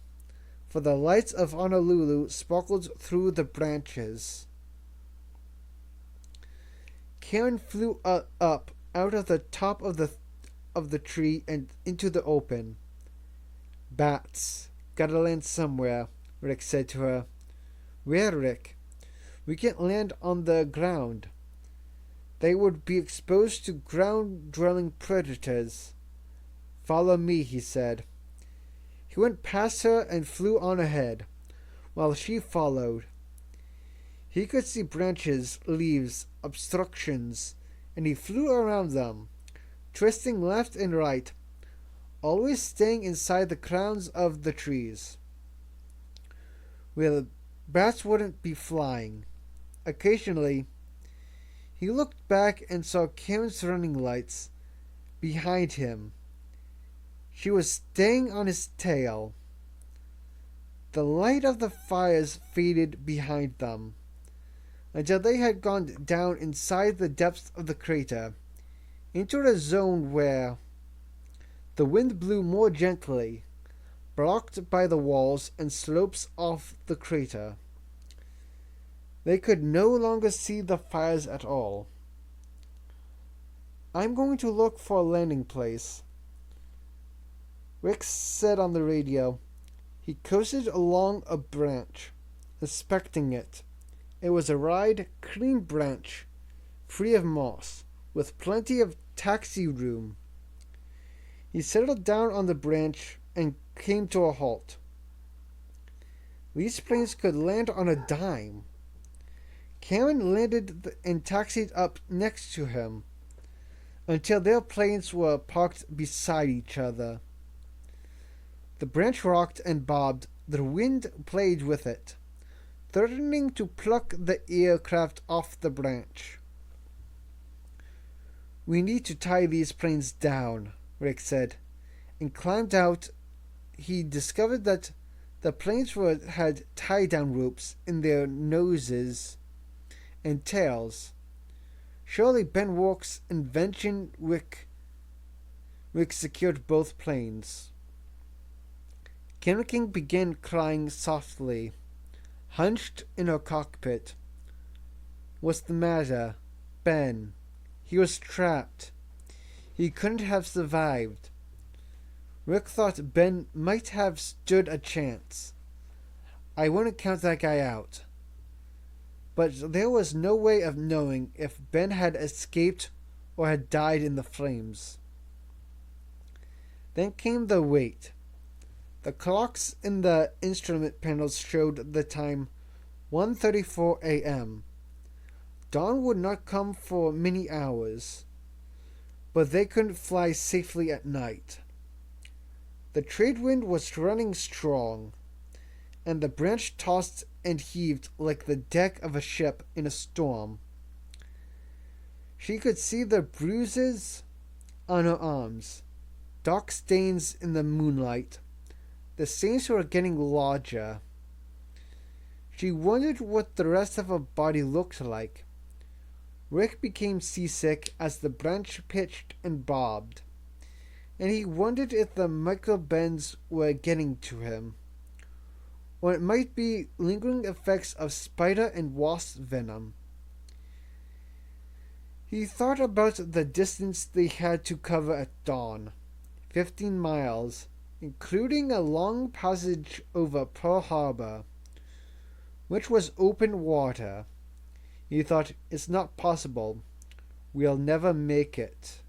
for the lights of Honolulu sparkled through the branches. Karen flew up out of the top of the tree and into the open. "Bats. Gotta land somewhere," Rick said to her. "Where, Rick?" "We can't land on the ground. They would be exposed to ground-dwelling predators." "Follow me," he said. He went past her and flew on ahead, while she followed. He could see branches, leaves, obstructions, and he flew around them, twisting left and right, always staying inside the crowns of the trees, where the bats wouldn't be flying. Occasionally, he looked back and saw Karen's running lights behind him. She was staying on his tail. The light of the fires faded behind them, until they had gone down inside the depths of the crater, into a zone where the wind blew more gently, blocked by the walls and slopes of the crater. They could no longer see the fires at all. "I'm going to look for a landing place," Rick said on the radio. He coasted along a branch, inspecting it. It was a wide, clean branch, free of moss, with plenty of taxi room. He settled down on the branch and came to a halt. These planes could land on a dime. Karen landed and taxied up next to him until their planes were parked beside each other. The branch rocked and bobbed. The wind played with it, threatening to pluck the aircraft off the branch. "We need to tie these planes down," Rick said, and climbed out. He discovered that the planes had tie-down ropes in their noses and tails. Surely Ben Walk's invention. Rick secured both planes. Karen King began crying softly, hunched in her cockpit. "What's the matter?" "Ben. He was trapped. He couldn't have survived." Rick thought Ben might have stood a chance. "I wouldn't count that guy out." But there was no way of knowing if Ben had escaped or had died in the flames. Then came the wait. The clocks in the instrument panels showed the time 1:34 a.m. Dawn would not come for many hours, but they couldn't fly safely at night. The trade wind was running strong, and the branch tossed and heaved like the deck of a ship in a storm. She could see the bruises on her arms, dark stains in the moonlight. The stains were getting larger. She wondered what the rest of her body looked like. Rick became seasick as the branch pitched and bobbed, and he wondered if the microbends were getting to him, or it might be lingering effects of spider and wasp venom. He thought about the distance they had to cover at dawn, 15 miles, including a long passage over Pearl Harbor, which was open water. He thought, "It's not possible. We'll never make it."